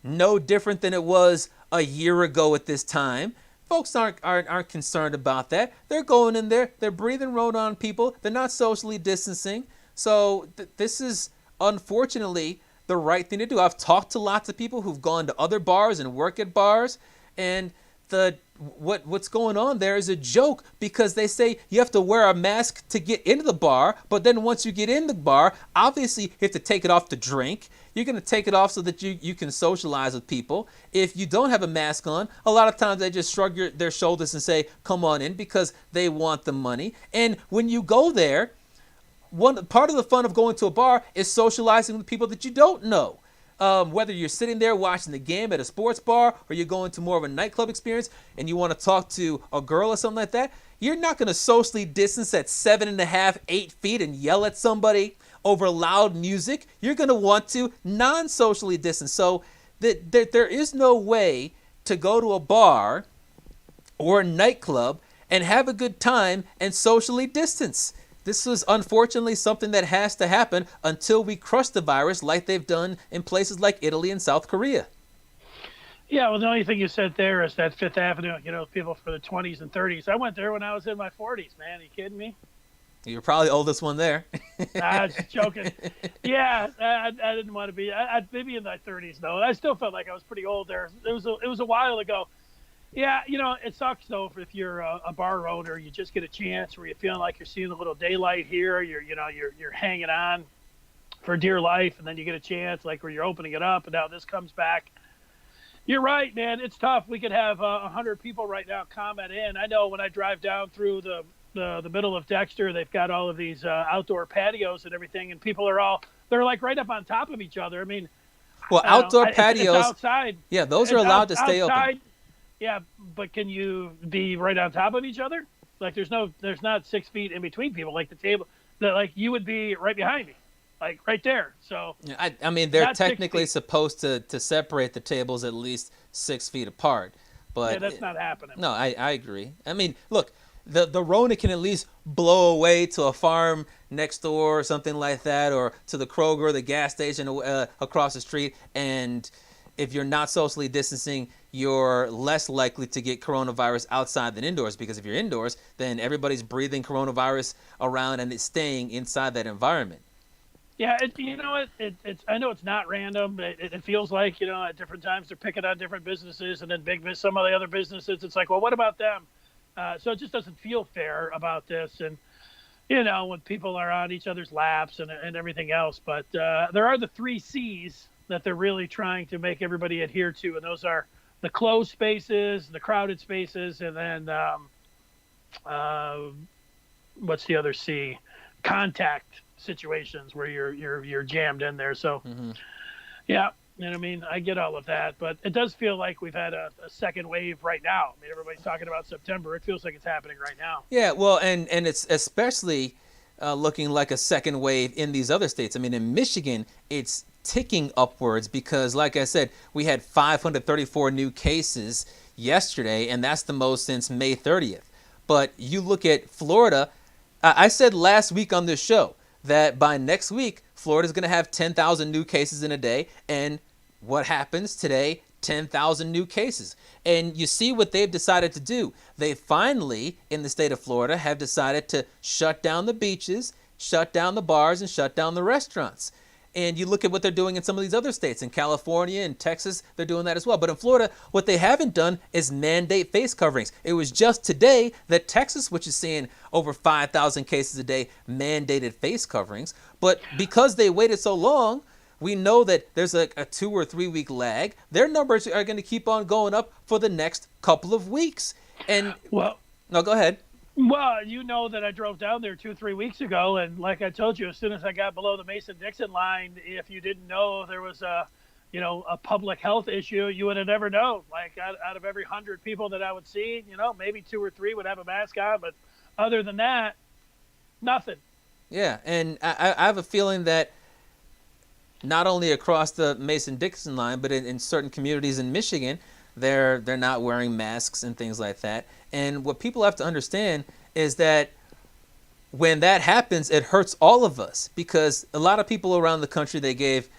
A: no different than it was a year ago at this time. Folks aren't concerned about that. They're going in there. They're breathing road on people. They're not socially distancing. So this is unfortunately the right thing to do. I've talked to lots of people who've gone to other bars and work at bars, and what's going on there is a joke because they say you have to wear a mask to get into the bar, but then once you get in the bar, obviously you have to take it off to drink. You're going to take it off so that you can socialize with people. If you don't have a mask on, a lot of times they just shrug their shoulders and say, come on in, because they want the money. And when you go there, one part of the fun of going to a bar is socializing with people that you don't know. Whether you're sitting there watching the game at a sports bar or you're going to more of a nightclub experience and you want to talk to a girl or something like that, you're not going to socially distance at 7.5, 8 feet and yell at somebody over loud music. You're going to want to non-socially distance. So there is no way to go to a bar or a nightclub and have a good time and socially distance. This is unfortunately something that has to happen until we crush the virus like they've done in places like Italy and South Korea.
C: Yeah, well, the only thing you said there is that Fifth Avenue, people for the 20s and 30s. I went there when I was in my 40s, man. Are you kidding me?
A: You're probably the oldest one there.
C: I was joking. Yeah, I didn't want to be. Maybe in my 30s, though. I still felt like I was pretty old there. It was a while ago. Yeah, it sucks though if you're a bar owner, you just get a chance where you're feeling like you're seeing a little daylight here. You're hanging on for dear life, and then you get a chance like where you're opening it up, and now this comes back. You're right, man. It's tough. We could have 100 people right now comment in. I know when I drive down through the middle of Dexter, they've got all of these outdoor patios and everything, and people they're like right up on top of each other. I mean,
A: well, outdoor patios,
C: it's outside.
A: Yeah, those are allowed to stay
C: outside,
A: open.
C: Yeah, but can you be right on top of each other? Like there's not 6 feet in between people. Like the table, like you would be right behind me, like right there. So
A: I mean, they're technically supposed to separate the tables at least 6 feet apart, but
C: yeah, that's not happening.
A: No, I agree. I mean, look, the Rona can at least blow away to a farm next door or something like that, or to the Kroger, the gas station across the street, and if you're not socially distancing, you're less likely to get coronavirus outside than indoors, because if you're indoors, then everybody's breathing coronavirus around and it's staying inside that environment.
C: Yeah, you know what? It's I know it's not random. It feels like, at different times they're picking on different businesses, and then some of the other businesses, it's like, well, what about them? So it just doesn't feel fair about this. And, when people are on each other's laps and everything else. But there are the 3 C's that they're really trying to make everybody adhere to, and those are the closed spaces, the crowded spaces, and then what's the other C? Contact situations where you're jammed in there. So, yeah, I mean, I get all of that, but it does feel like we've had a second wave right now. I mean, everybody's talking about September. It feels like it's happening right now.
A: Yeah, well, and it's especially looking like a second wave in these other states. I mean, in Michigan, it's ticking upwards because, like I said, we had 534 new cases yesterday, and that's the most since May 30th. But you look at Florida, I said last week on this show that by next week, Florida's going to have 10,000 new cases in a day, and what happens today? 10,000 new cases. And you see what they've decided to do. They finally, in the state of Florida, have decided to shut down the beaches, shut down the bars, and shut down the restaurants. And you look at what they're doing in some of these other states. In California and Texas, they're doing that as well. But in Florida, what they haven't done is mandate face coverings. It was just today that Texas, which is seeing over 5,000 cases a day, mandated face coverings. But because they waited so long, we know that there's a 2 or 3 week lag. Their numbers are going to keep on going up for the next couple of weeks. And
C: well,
A: no, go ahead.
C: Well, you know that I drove down there 2-3 weeks ago, and like I told you, as soon as I got below the Mason-Dixon line, if you didn't know there was a public health issue, you would have never known. Like out of every 100 people that I would see, maybe 2 or 3 would have a mask on, but other than that, nothing.
A: Yeah, and I have a feeling that not only across the Mason-Dixon line, but in certain communities in Michigan, they're not wearing masks and things like that. And what people have to understand is that when that happens, it hurts all of us because a lot of people around the country, they gave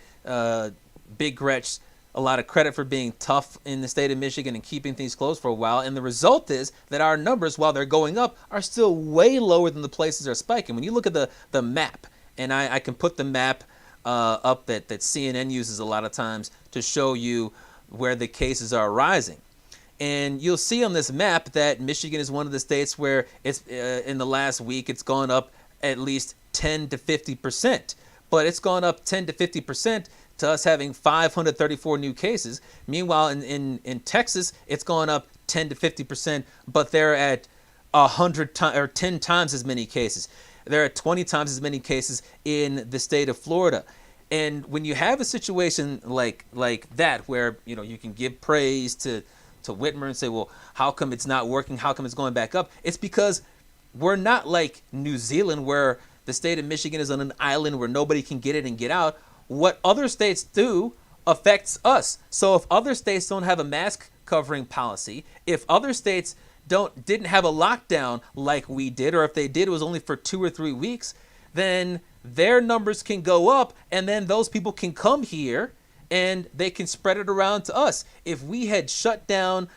A: Big Gretch a lot of credit for being tough in the state of Michigan and keeping things closed for a while. And the result is that our numbers, while they're going up, are still way lower than the places are spiking. When you look at the map, and I can put the map up that CNN uses a lot of times to show you where the cases are rising. And you'll see on this map that Michigan is one of the states where it's in the last week it's gone up at least 10 to 50%. But it's gone up 10 to 50% to us having 534 new cases. Meanwhile, in Texas, it's gone up 10 to 50%, but they're at 10 times as many cases. There are 20 times as many cases in the state of Florida. And when you have a situation like that, where you can give praise to Whitmer and say, well, how come it's not working? How come it's going back up? It's because we're not like New Zealand, where the state of Michigan is on an island where nobody can get in and get out. What other states do affects us. So if other states don't have a mask covering policy, if other states didn't have a lockdown like we did, or if they did, it was only for 2 or 3 weeks, then their numbers can go up, and then those people can come here and they can spread it around to us. If we had shut down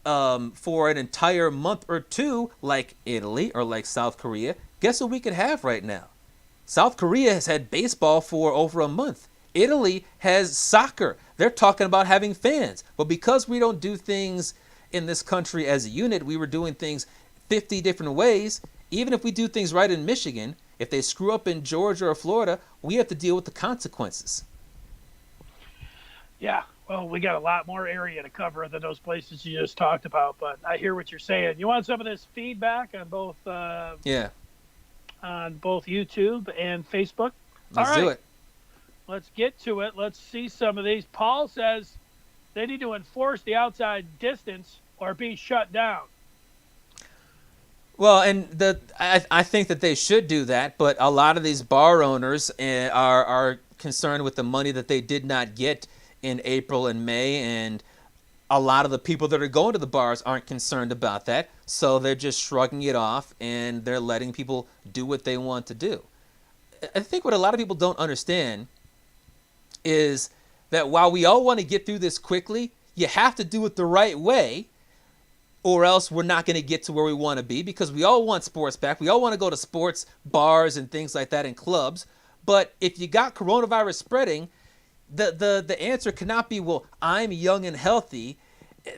A: for an entire month or two, like Italy or like South Korea, guess what we could have right now? South Korea has had baseball for over a month. Italy has soccer. They're talking about having fans. But because we don't do things in this country as a unit, we were doing things 50 different ways. Even if we do things right in Michigan, if they screw up in Georgia or Florida, we have to deal with the consequences.
C: Yeah, well, we got a lot more area to cover than those places you just talked about, but I hear what you're saying. You want some of this feedback on both
A: Yeah.
C: on both YouTube and Facebook?
A: Let's do it.
C: Let's get to it. Let's see some of these. Paul says they need to enforce the outside distance or be shut down.
A: Well, and I think that they should do that, but a lot of these bar owners are concerned with the money that they did not get in April and May, and a lot of the people that are going to the bars aren't concerned about that, so they're just shrugging it off and they're letting people do what they want to do. I think what a lot of people don't understand is that while we all want to get through this quickly, you have to do it the right way, or else we're not going to get to where we want to be, because we all want sports back. We all want to go to sports bars and things like that in clubs. But if you got coronavirus spreading, the answer cannot be, well, I'm young and healthy,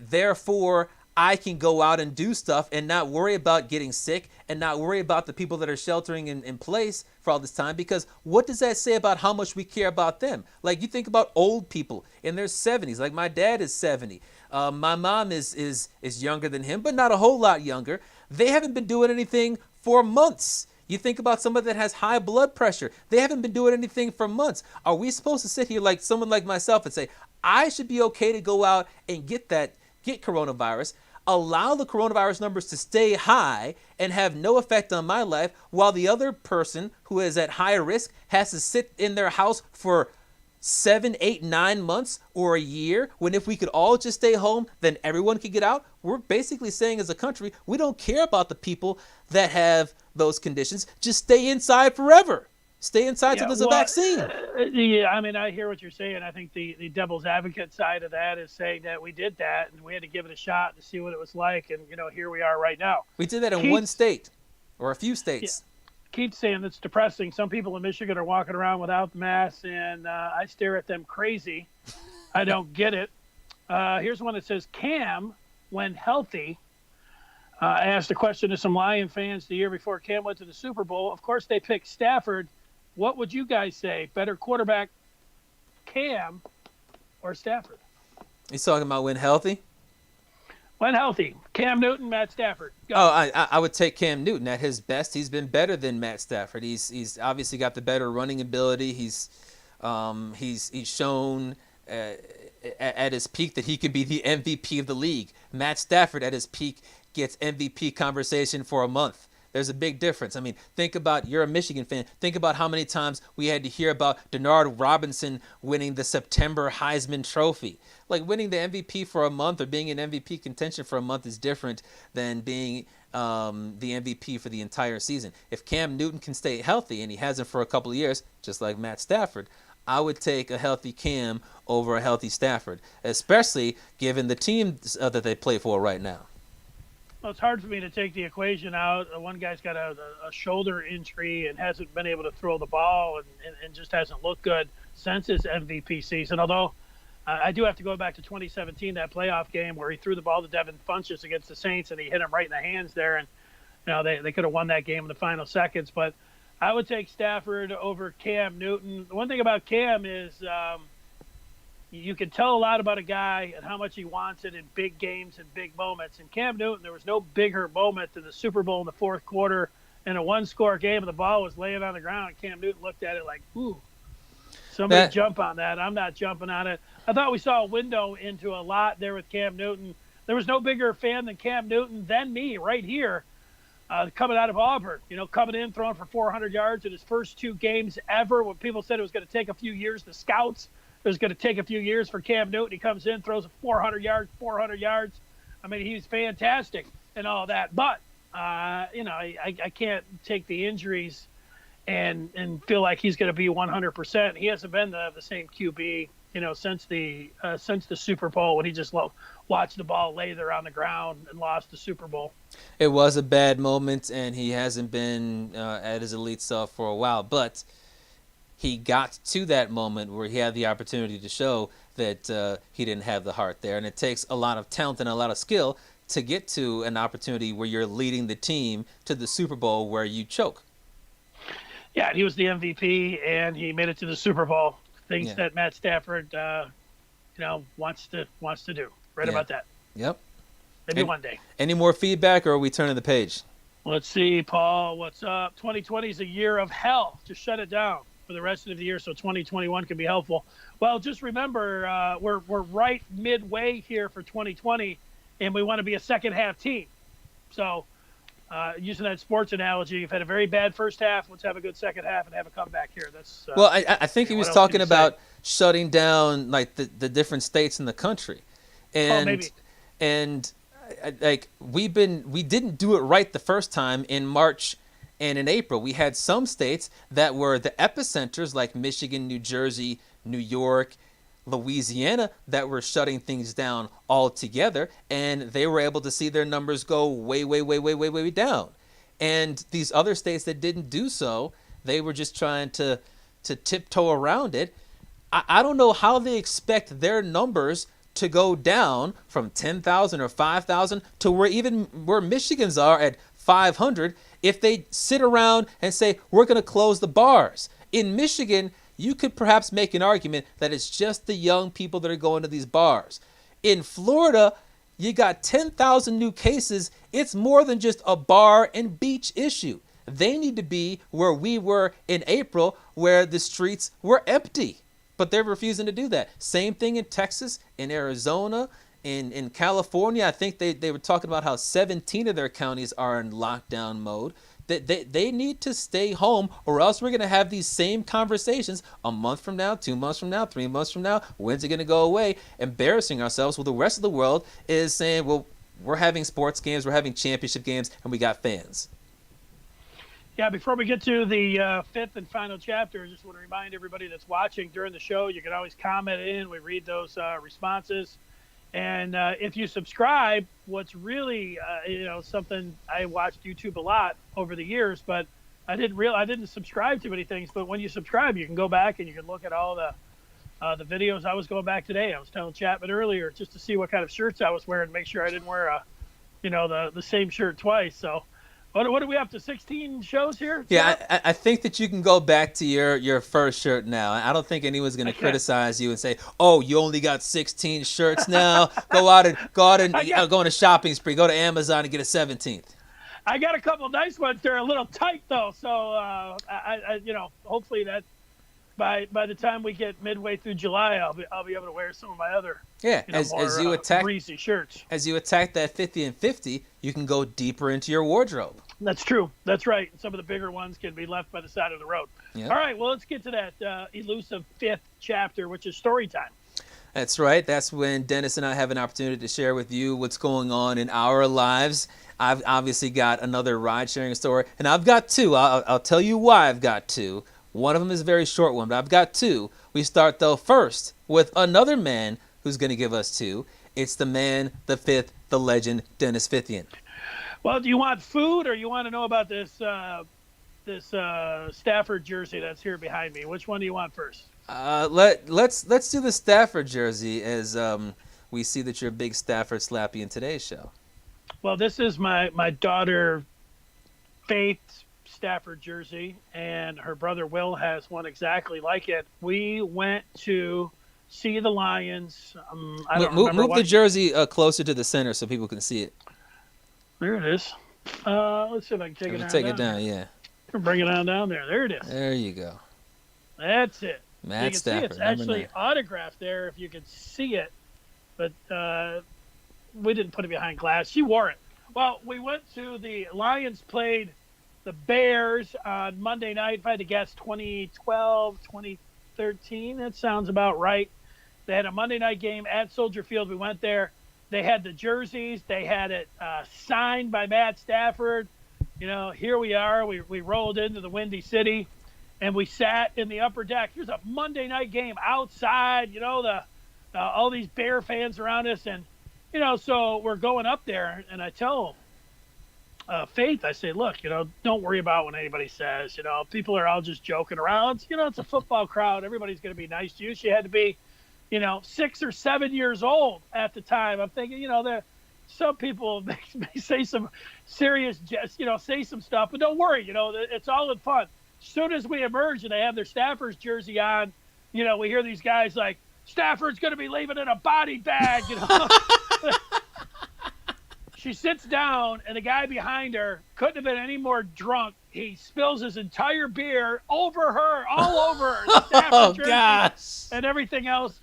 A: therefore I can go out and do stuff and not worry about getting sick and not worry about the people that are sheltering in place for all this time. Because what does that say about how much we care about them? Like, you think about old people in their 70s. Like, my dad is 70. My mom is younger than him, but not a whole lot younger. They haven't been doing anything for months. You think about someone that has high blood pressure. They haven't been doing anything for months. Are we supposed to sit here like someone like myself and say, I should be okay to go out and get coronavirus, allow the coronavirus numbers to stay high and have no effect on my life, while the other person who is at higher risk has to sit in their house for 7, 8, 9 months or a year, when if we could all just stay home, then everyone could get out? We're basically saying as a country, we don't care about the people that have those conditions. Just stay inside forever. Stay inside till there's a vaccine.
C: Yeah, I mean, I hear what you're saying. I think the devil's advocate side of that is saying that we did that and we had to give it a shot to see what it was like. And, here we are right now.
A: We did that in one state or a few states.
C: Yeah. Keith saying that's depressing. Some people in Michigan are walking around without the mask, and I stare at them crazy. I don't get it. Here's one that says, Cam, when healthy, asked a question to some Lion fans the year before Cam went to the Super Bowl. Of course, they picked Stafford. What would you guys say? Better quarterback, Cam or Stafford?
A: He's talking about when healthy?
C: When healthy. Cam Newton, Matt Stafford. Go.
A: Oh, I would take Cam Newton at his best. He's been better than Matt Stafford. He's obviously got the better running ability. He's shown at his peak that he could be the MVP of the league. Matt Stafford at his peak gets MVP conversation for a month. There's a big difference. I mean, think about, you're a Michigan fan. Think about how many times we had to hear about Denard Robinson winning the September Heisman Trophy. Like, winning the MVP for a month or being in MVP contention for a month is different than being the MVP for the entire season. If Cam Newton can stay healthy, and he hasn't for a couple of years, just like Matt Stafford, I would take a healthy Cam over a healthy Stafford, especially given the team that they play for right now.
C: Well, it's hard for me to take the equation out. One guy's got a shoulder injury and hasn't been able to throw the ball and just hasn't looked good since his MVP season. Although I do have to go back to 2017, that playoff game where he threw the ball to Devin Funchess against the Saints and he hit him right in the hands there. And, they could have won that game in the final seconds. But I would take Stafford over Cam Newton. The one thing about Cam is you can tell a lot about a guy and how much he wants it in big games and big moments. And Cam Newton, there was no bigger moment than the Super Bowl in the fourth quarter in a one-score game, and the ball was laying on the ground. And Cam Newton looked at it like, ooh, somebody jump on that. I'm not jumping on it. I thought we saw a window into a lot there with Cam Newton. There was no bigger fan than Cam Newton than me right here. Coming out of Auburn, coming in, throwing for 400 yards in his first 2 games ever. When people said it was going to take a few years, the scouts, it was going to take a few years for Cam Newton. He comes in, throws 400 yards. I mean, he's fantastic and all that. But, I can't take the injuries and feel like he's going to be 100%. He hasn't been the same QB, since the Super Bowl when he just watched the ball lay there on the ground and lost the Super Bowl.
A: It was a bad moment, and he hasn't been at his elite self for a while. But he got to that moment where he had the opportunity to show that he didn't have the heart there. And it takes a lot of talent and a lot of skill to get to an opportunity where you're leading the team to the Super Bowl where you choke.
C: Yeah, he was the MVP, and he made it to the Super Bowl. Things that Matt Stafford, wants to do. Right about that.
A: Yep.
C: Maybe one day.
A: Any more feedback, or are we turning the page?
C: Let's see, Paul. What's up? 2020 is a year of hell. Just shut it down for the rest of the year so 2021 can be helpful. Well, just remember, we're right midway here for 2020, and we want to be a second-half team. So using that sports analogy, you've had a very bad first half. Let's have a good second half and have a comeback here. That's
A: well, I think he was talking about shutting down like the different states in the country, and
C: maybe.
A: And like we didn't do it right the first time in March and in April. We had some states that were the epicenters like Michigan, New Jersey, New York, Louisiana that were shutting things down altogether, and they were able to see their numbers go way down. And these other states that didn't do so, they were just trying to tiptoe around it. I don't know how they expect their numbers to go down from 10,000 or 5,000 to where Michigan's are at 500 if they sit around and say, we're going to close the bars. In Michigan, you could perhaps make an argument that it's just the young people that are going to these bars. In Florida, you got 10,000 new cases. It's more than just a bar and beach issue. They need to be where we were in April, where the streets were empty. But they're refusing to do that. Same thing in Texas, in Arizona, in California. I think they were talking about how 17 of their counties are in lockdown mode. They need to stay home, or else we're going to have these same conversations a month from now, 2 months from now, 3 months from now. When's it going to go away? Embarrassing ourselves while the rest of the world is saying, well, we're having sports games, we're having championship games, and we got fans.
C: Yeah, before we get to the fifth and final chapter, I just want to remind everybody that's watching during the show, you can always comment in. We read those responses. And if you subscribe, what's really, something I watched YouTube a lot over the years, but I didn't subscribe to many things. But when you subscribe, you can go back and you can look at all the videos. I was going back today. I was telling Chapman earlier just to see what kind of shirts I was wearing, make sure I didn't wear the same shirt twice. So what are we up to, 16 shows here?
A: Yeah, I think that you can go back to your first shirt now. I don't think anyone's going to criticize you and say, "Oh, you only got 16 shirts now. Go out and go on a shopping spree. Go to Amazon and get a 17th."
C: I got a couple nice ones. They're a little tight though, so hopefully that by the time we get midway through July, I'll be able to wear some of my other as you attack
A: breezy shirts. As you attack that 50 and 50, you can go deeper into your wardrobe.
C: That's true. That's right. Some of the bigger ones can be left by the side of the road.
A: Yep.
C: All right. Well, let's get to that elusive fifth chapter, which is story time.
A: That's right. That's when Dennis and I have an opportunity to share with you what's going on in our lives. I've obviously got another ride sharing story, and I've got two. I'll tell you why I've got two. One of them is a very short one, but I've got two. We start, though, first with another man who's going to give us two. It's the man, the fifth, the legend, Dennis Fithian.
C: Well, do you want food or you want to know about this Stafford jersey that's here behind me? Which one do you want first?
A: Let's do the Stafford jersey as we see that you're a big Stafford slappy in today's show.
C: Well, this is my daughter Faith's Stafford jersey, and her brother Will has one exactly like it. We went to see the Lions. I don't remember
A: move the jersey closer to the center so people can see it.
C: There it is. Let's see if I can take it down.
A: Take it down, yeah.
C: Bring it on down there. There it is.
A: There you go.
C: That's it.
A: Matt
C: you can
A: Stafford.
C: see it's actually autographed there if you could see it, but we didn't put it behind glass. She wore it. Well, we went to the Lions played the Bears on Monday night. If I had to guess, 2012, 2013. That sounds about right. They had a Monday night game at Soldier Field. We went there. They had the jerseys. They had it signed by Matt Stafford. You know, here we are. We rolled into the Windy City, and we sat in the upper deck. Here's a Monday night game outside. You know, all these Bear fans around us, and you know, so we're going up there, and I tell Faith, I say, look, you know, don't worry about what anybody says. You know, people are all just joking around. You know, it's a football crowd. Everybody's going to be nice to you. She had to be, 6 or 7 years old at the time. I'm thinking, some people may say some serious, say some stuff, but don't worry, it's all in fun. As soon as we emerge and they have their Stafford's jersey on, we hear these guys like, Stafford's going to be leaving in a body bag, She sits down, and the guy behind her couldn't have been any more drunk. He spills his entire beer over her, all over her, the Stafford jersey
A: gosh.
C: and everything else.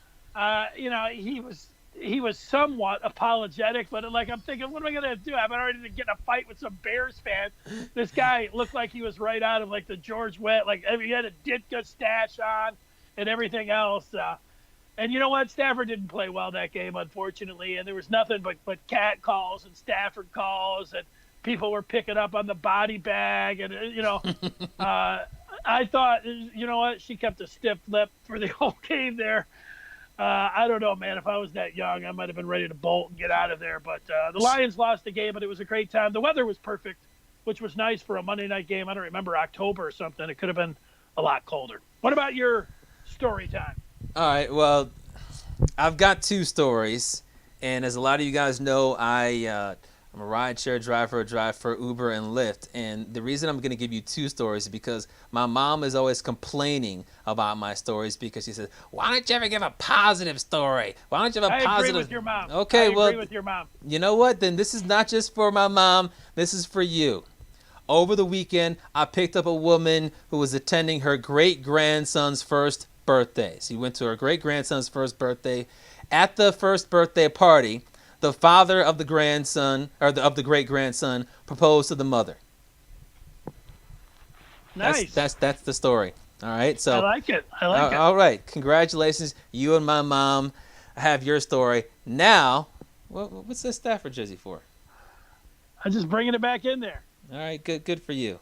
C: He was somewhat apologetic, but I'm thinking, what am I going to do? I'm already to get in a fight with some Bears fan. This guy looked like he was right out of the George Wendt, he had a Ditka stash on and everything else. And you know what? Stafford didn't play well that game, unfortunately, and there was nothing but cat calls and Stafford calls, and people were picking up on the body bag, and I thought, you know what? She kept a stiff lip for the whole game there. I don't know, man. If I was that young, I might have been ready to bolt and get out of there. But the Lions lost the game, but it was a great time. The weather was perfect, which was nice for a Monday night game. I don't remember, October or something. It could have been a lot colder. What about your story time?
A: All right, well, I've got two stories, and as a lot of you guys know, I'm a rideshare driver. I drive for Uber and Lyft, and the reason I'm going to give you two stories is because my mom is always complaining about my stories because she says, why don't you ever give a positive story? Why don't you have a positive...
C: I agree with your mom.
A: Okay,
C: I agree with your mom.
A: You know what? Then this is not just for my mom. This is for you. Over the weekend, I picked up a woman who was attending her great-grandson's first birthday. She went to her great-grandson's first birthday. At the first birthday party, the father of the grandson, or of the great-grandson, proposed to the mother.
C: Nice.
A: That's the story. All right. So
C: I like it.
A: All right. Congratulations. You and my mom have your story. Now, what's this Stafford jersey for?
C: I'm just bringing it back in there.
A: All right. Good for you.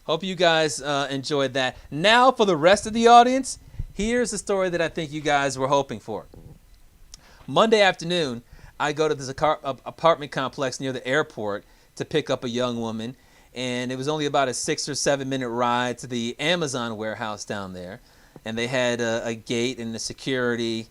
A: Hope you guys enjoyed that. Now, for the rest of the audience, here's the story that I think you guys were hoping for. Monday afternoon, I go to this apartment complex near the airport to pick up a young woman, and it was only about a 6 or 7 minute ride to the Amazon warehouse down there, and they had a gate and the security,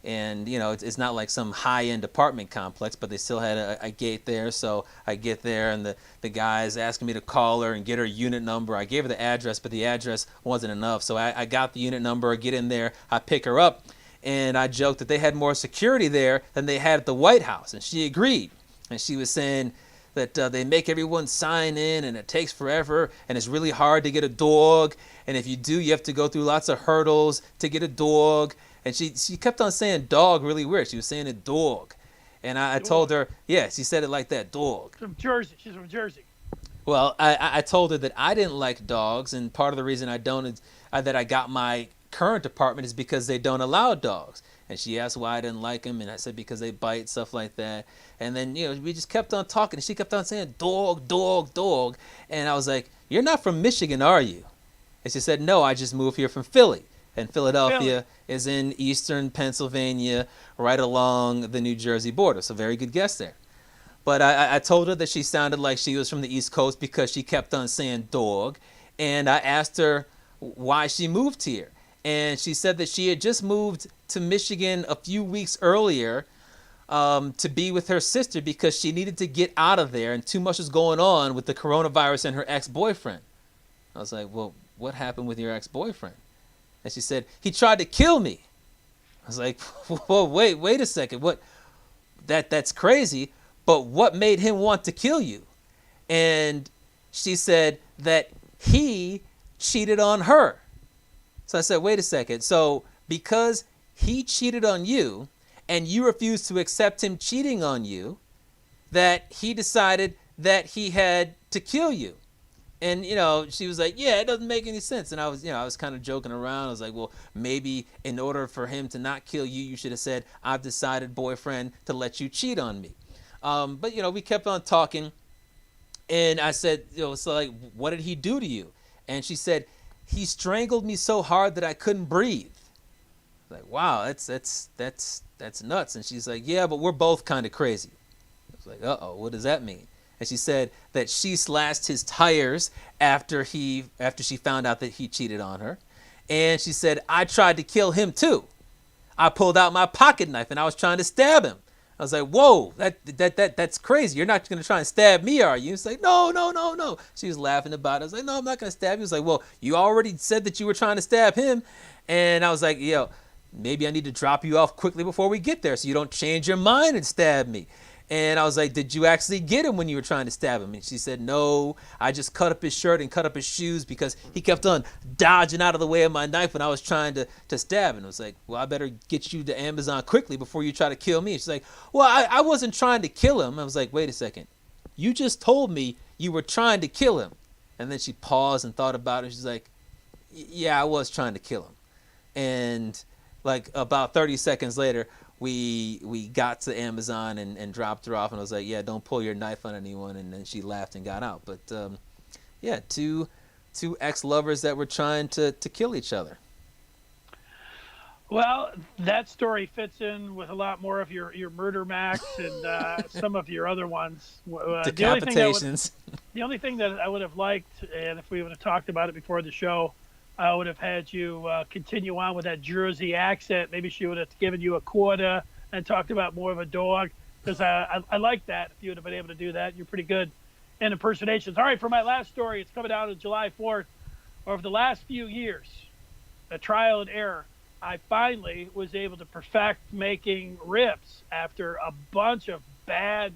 A: and it's not like some high-end apartment complex, but they still had a gate there. So I get there, and the guy's asking me to call her and get her unit number. I gave her the address, but the address wasn't enough, so I got the unit number. I get in there, I pick her up, and I joked that they had more security there than they had at the White House, and she agreed. And she was saying that they make everyone sign in, and it takes forever, and it's really hard to get a dog, and if you do, you have to go through lots of hurdles to get a dog. And she kept on saying dog really weird. She was saying a dog. And I told her, yeah, she said it like that, dog.
C: From Jersey. She's from Jersey.
A: Well, I told her that I didn't like dogs, and part of the reason I don't is that I got my current apartment is because they don't allow dogs. And she asked why I didn't like them, and I said because they bite, stuff like that. And then we just kept on talking, and she kept on saying dog, dog, dog, and I was like, "You're not from Michigan, are you?" And she said, "No, I just moved here from Philly." And Philadelphia is in eastern Pennsylvania, right along the New Jersey border. So very good guess there. But I told her that she sounded like she was from the East Coast because she kept on saying dog. And I asked her why she moved here. And she said that she had just moved to Michigan a few weeks earlier to be with her sister because she needed to get out of there and too much was going on with the coronavirus and her ex-boyfriend. I was like, well, what happened with your ex-boyfriend? And she said, he tried to kill me. I was like, whoa, wait a second. What? That's crazy. But what made him want to kill you? And she said that he cheated on her. So I said, wait a second. So because he cheated on you and you refused to accept him cheating on you, that he decided that he had to kill you. And she was like, yeah, it doesn't make any sense. And I was kind of joking around. I was like, well, maybe in order for him to not kill you, you should have said, I've decided, boyfriend, to let you cheat on me. But we kept on talking, and I said, so like, what did he do to you? And she said, he strangled me so hard that I couldn't breathe. Like, wow, that's nuts. And she's like, yeah, but we're both kind of crazy. I was like, uh-oh, what does that mean? And she said that she slashed his tires after she found out that he cheated on her. And she said, I tried to kill him too. I pulled out my pocket knife and I was trying to stab him. I was like, whoa, that's crazy. You're not going to try and stab me, are you? It's like, no. She was laughing about it. I was like, no, I'm not going to stab you. He was like, well, you already said that you were trying to stab him. And I was like, maybe I need to drop you off quickly before we get there so you don't change your mind and stab me. And I was like, did you actually get him when you were trying to stab him? And she said, no, I just cut up his shirt and cut up his shoes because he kept on dodging out of the way of my knife when I was trying to stab him. I was like, well, I better get you to Amazon quickly before you try to kill me. And she's like, well, I wasn't trying to kill him. I was like, wait a second. You just told me you were trying to kill him. And then she paused and thought about it. She's like, yeah, I was trying to kill him. And like about 30 seconds later, we got to Amazon and dropped her off, and I was like, yeah, don't pull your knife on anyone. And then she laughed and got out. But yeah, two ex-lovers that were trying to kill each other.
C: Well, that story fits in with a lot more of your Murder Max and some of your other ones.
A: Decapitations.
C: The only thing that I would have liked, and if we would have talked about it before the show, I would have had you continue on with that Jersey accent. Maybe she would have given you a quarter and talked about more of a dog, because I like that. If you would have been able to do that, you're pretty good in impersonations. All right, for my last story, it's coming out on July 4th. Over the last few years, a trial and error, I finally was able to perfect making ribs after a bunch of bad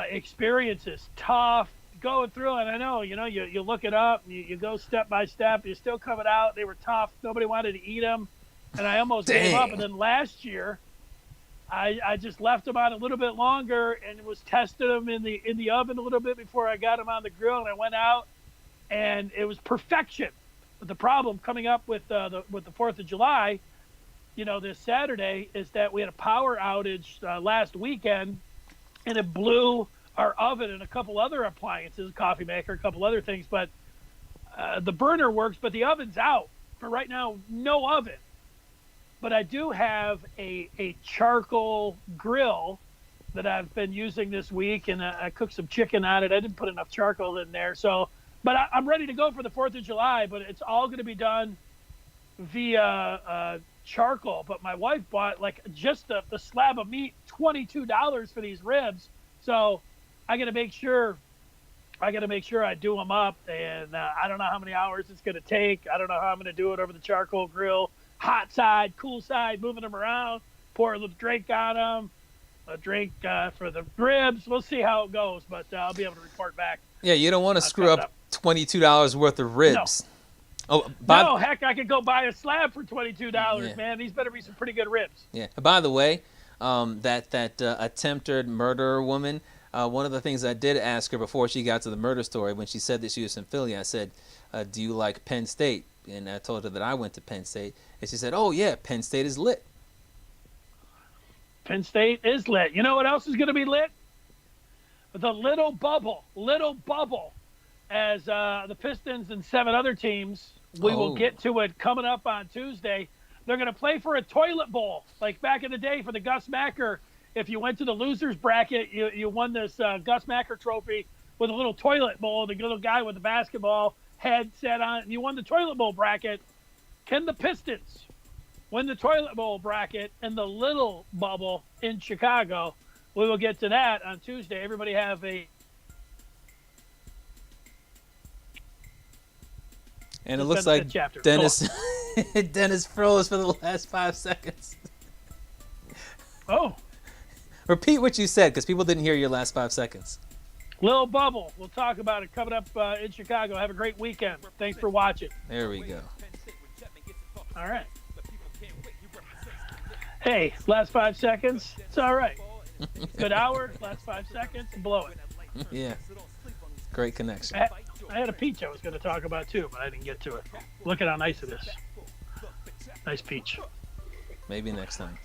C: experiences, tough, going through it. I know, you look it up, you go step by step, you're still coming out. They were tough. Nobody wanted to eat them. And I almost gave up. And then last year, I just left them on a little bit longer and was testing them in the oven a little bit before I got them on the grill. And I went out, and it was perfection. But the problem coming up with the 4th of July, this Saturday, is that we had a power outage last weekend, and it blew our oven and a couple other appliances, coffee maker, a couple other things. But the burner works, but the oven's out. For right now, no oven. But I do have a charcoal grill that I've been using this week, and I cooked some chicken on it. I didn't put enough charcoal in there. But I'm ready to go for the 4th of July, but it's all going to be done via charcoal. But my wife bought just the slab of meat, $22 for these ribs. So I got to make sure I do them up, and I don't know how many hours it's going to take. I don't know how I'm going to do it over the charcoal grill, hot side, cool side, moving them around, pour a little drink on them, a drink for the ribs. We'll see how it goes, but I'll be able to report back.
A: Yeah, you don't want to screw up $22 worth of ribs.
C: No. No, heck, I could go buy a slab for $22, man. These better be some pretty good ribs.
A: Yeah. By the way, that attempted murderer woman, One of the things I did ask her before she got to the murder story, when she said that she was from Philly, I said, do you like Penn State? And I told her that I went to Penn State. And she said, oh, yeah, Penn State is lit.
C: Penn State is lit. You know what else is going to be lit? The little bubble, as the Pistons and 7 other teams, we will get to it coming up on Tuesday. They're going to play for a toilet bowl, like back in the day for the Gus Macker. If you went to the losers bracket, you won this Gus Macker trophy with a little toilet bowl, the little guy with the basketball head set on it, and you won the toilet bowl bracket. Can the Pistons win the toilet bowl bracket in the little bubble in Chicago? We will get to that on Tuesday. Everybody have a...
A: And it looks like Dennis Dennis froze for the last 5 seconds.
C: Oh.
A: Repeat what you said, because people didn't hear your last 5 seconds.
C: Little bubble. We'll talk about it coming up in Chicago. Have a great weekend. Thanks for watching.
A: There we go.
C: All right. Hey, last 5 seconds. It's all right. Good hour. Last 5 seconds. Blow it.
A: Yeah. Great connection.
C: I had a peach I was going to talk about too, but I didn't get to it. Look at how nice it is. Nice peach.
A: Maybe next time.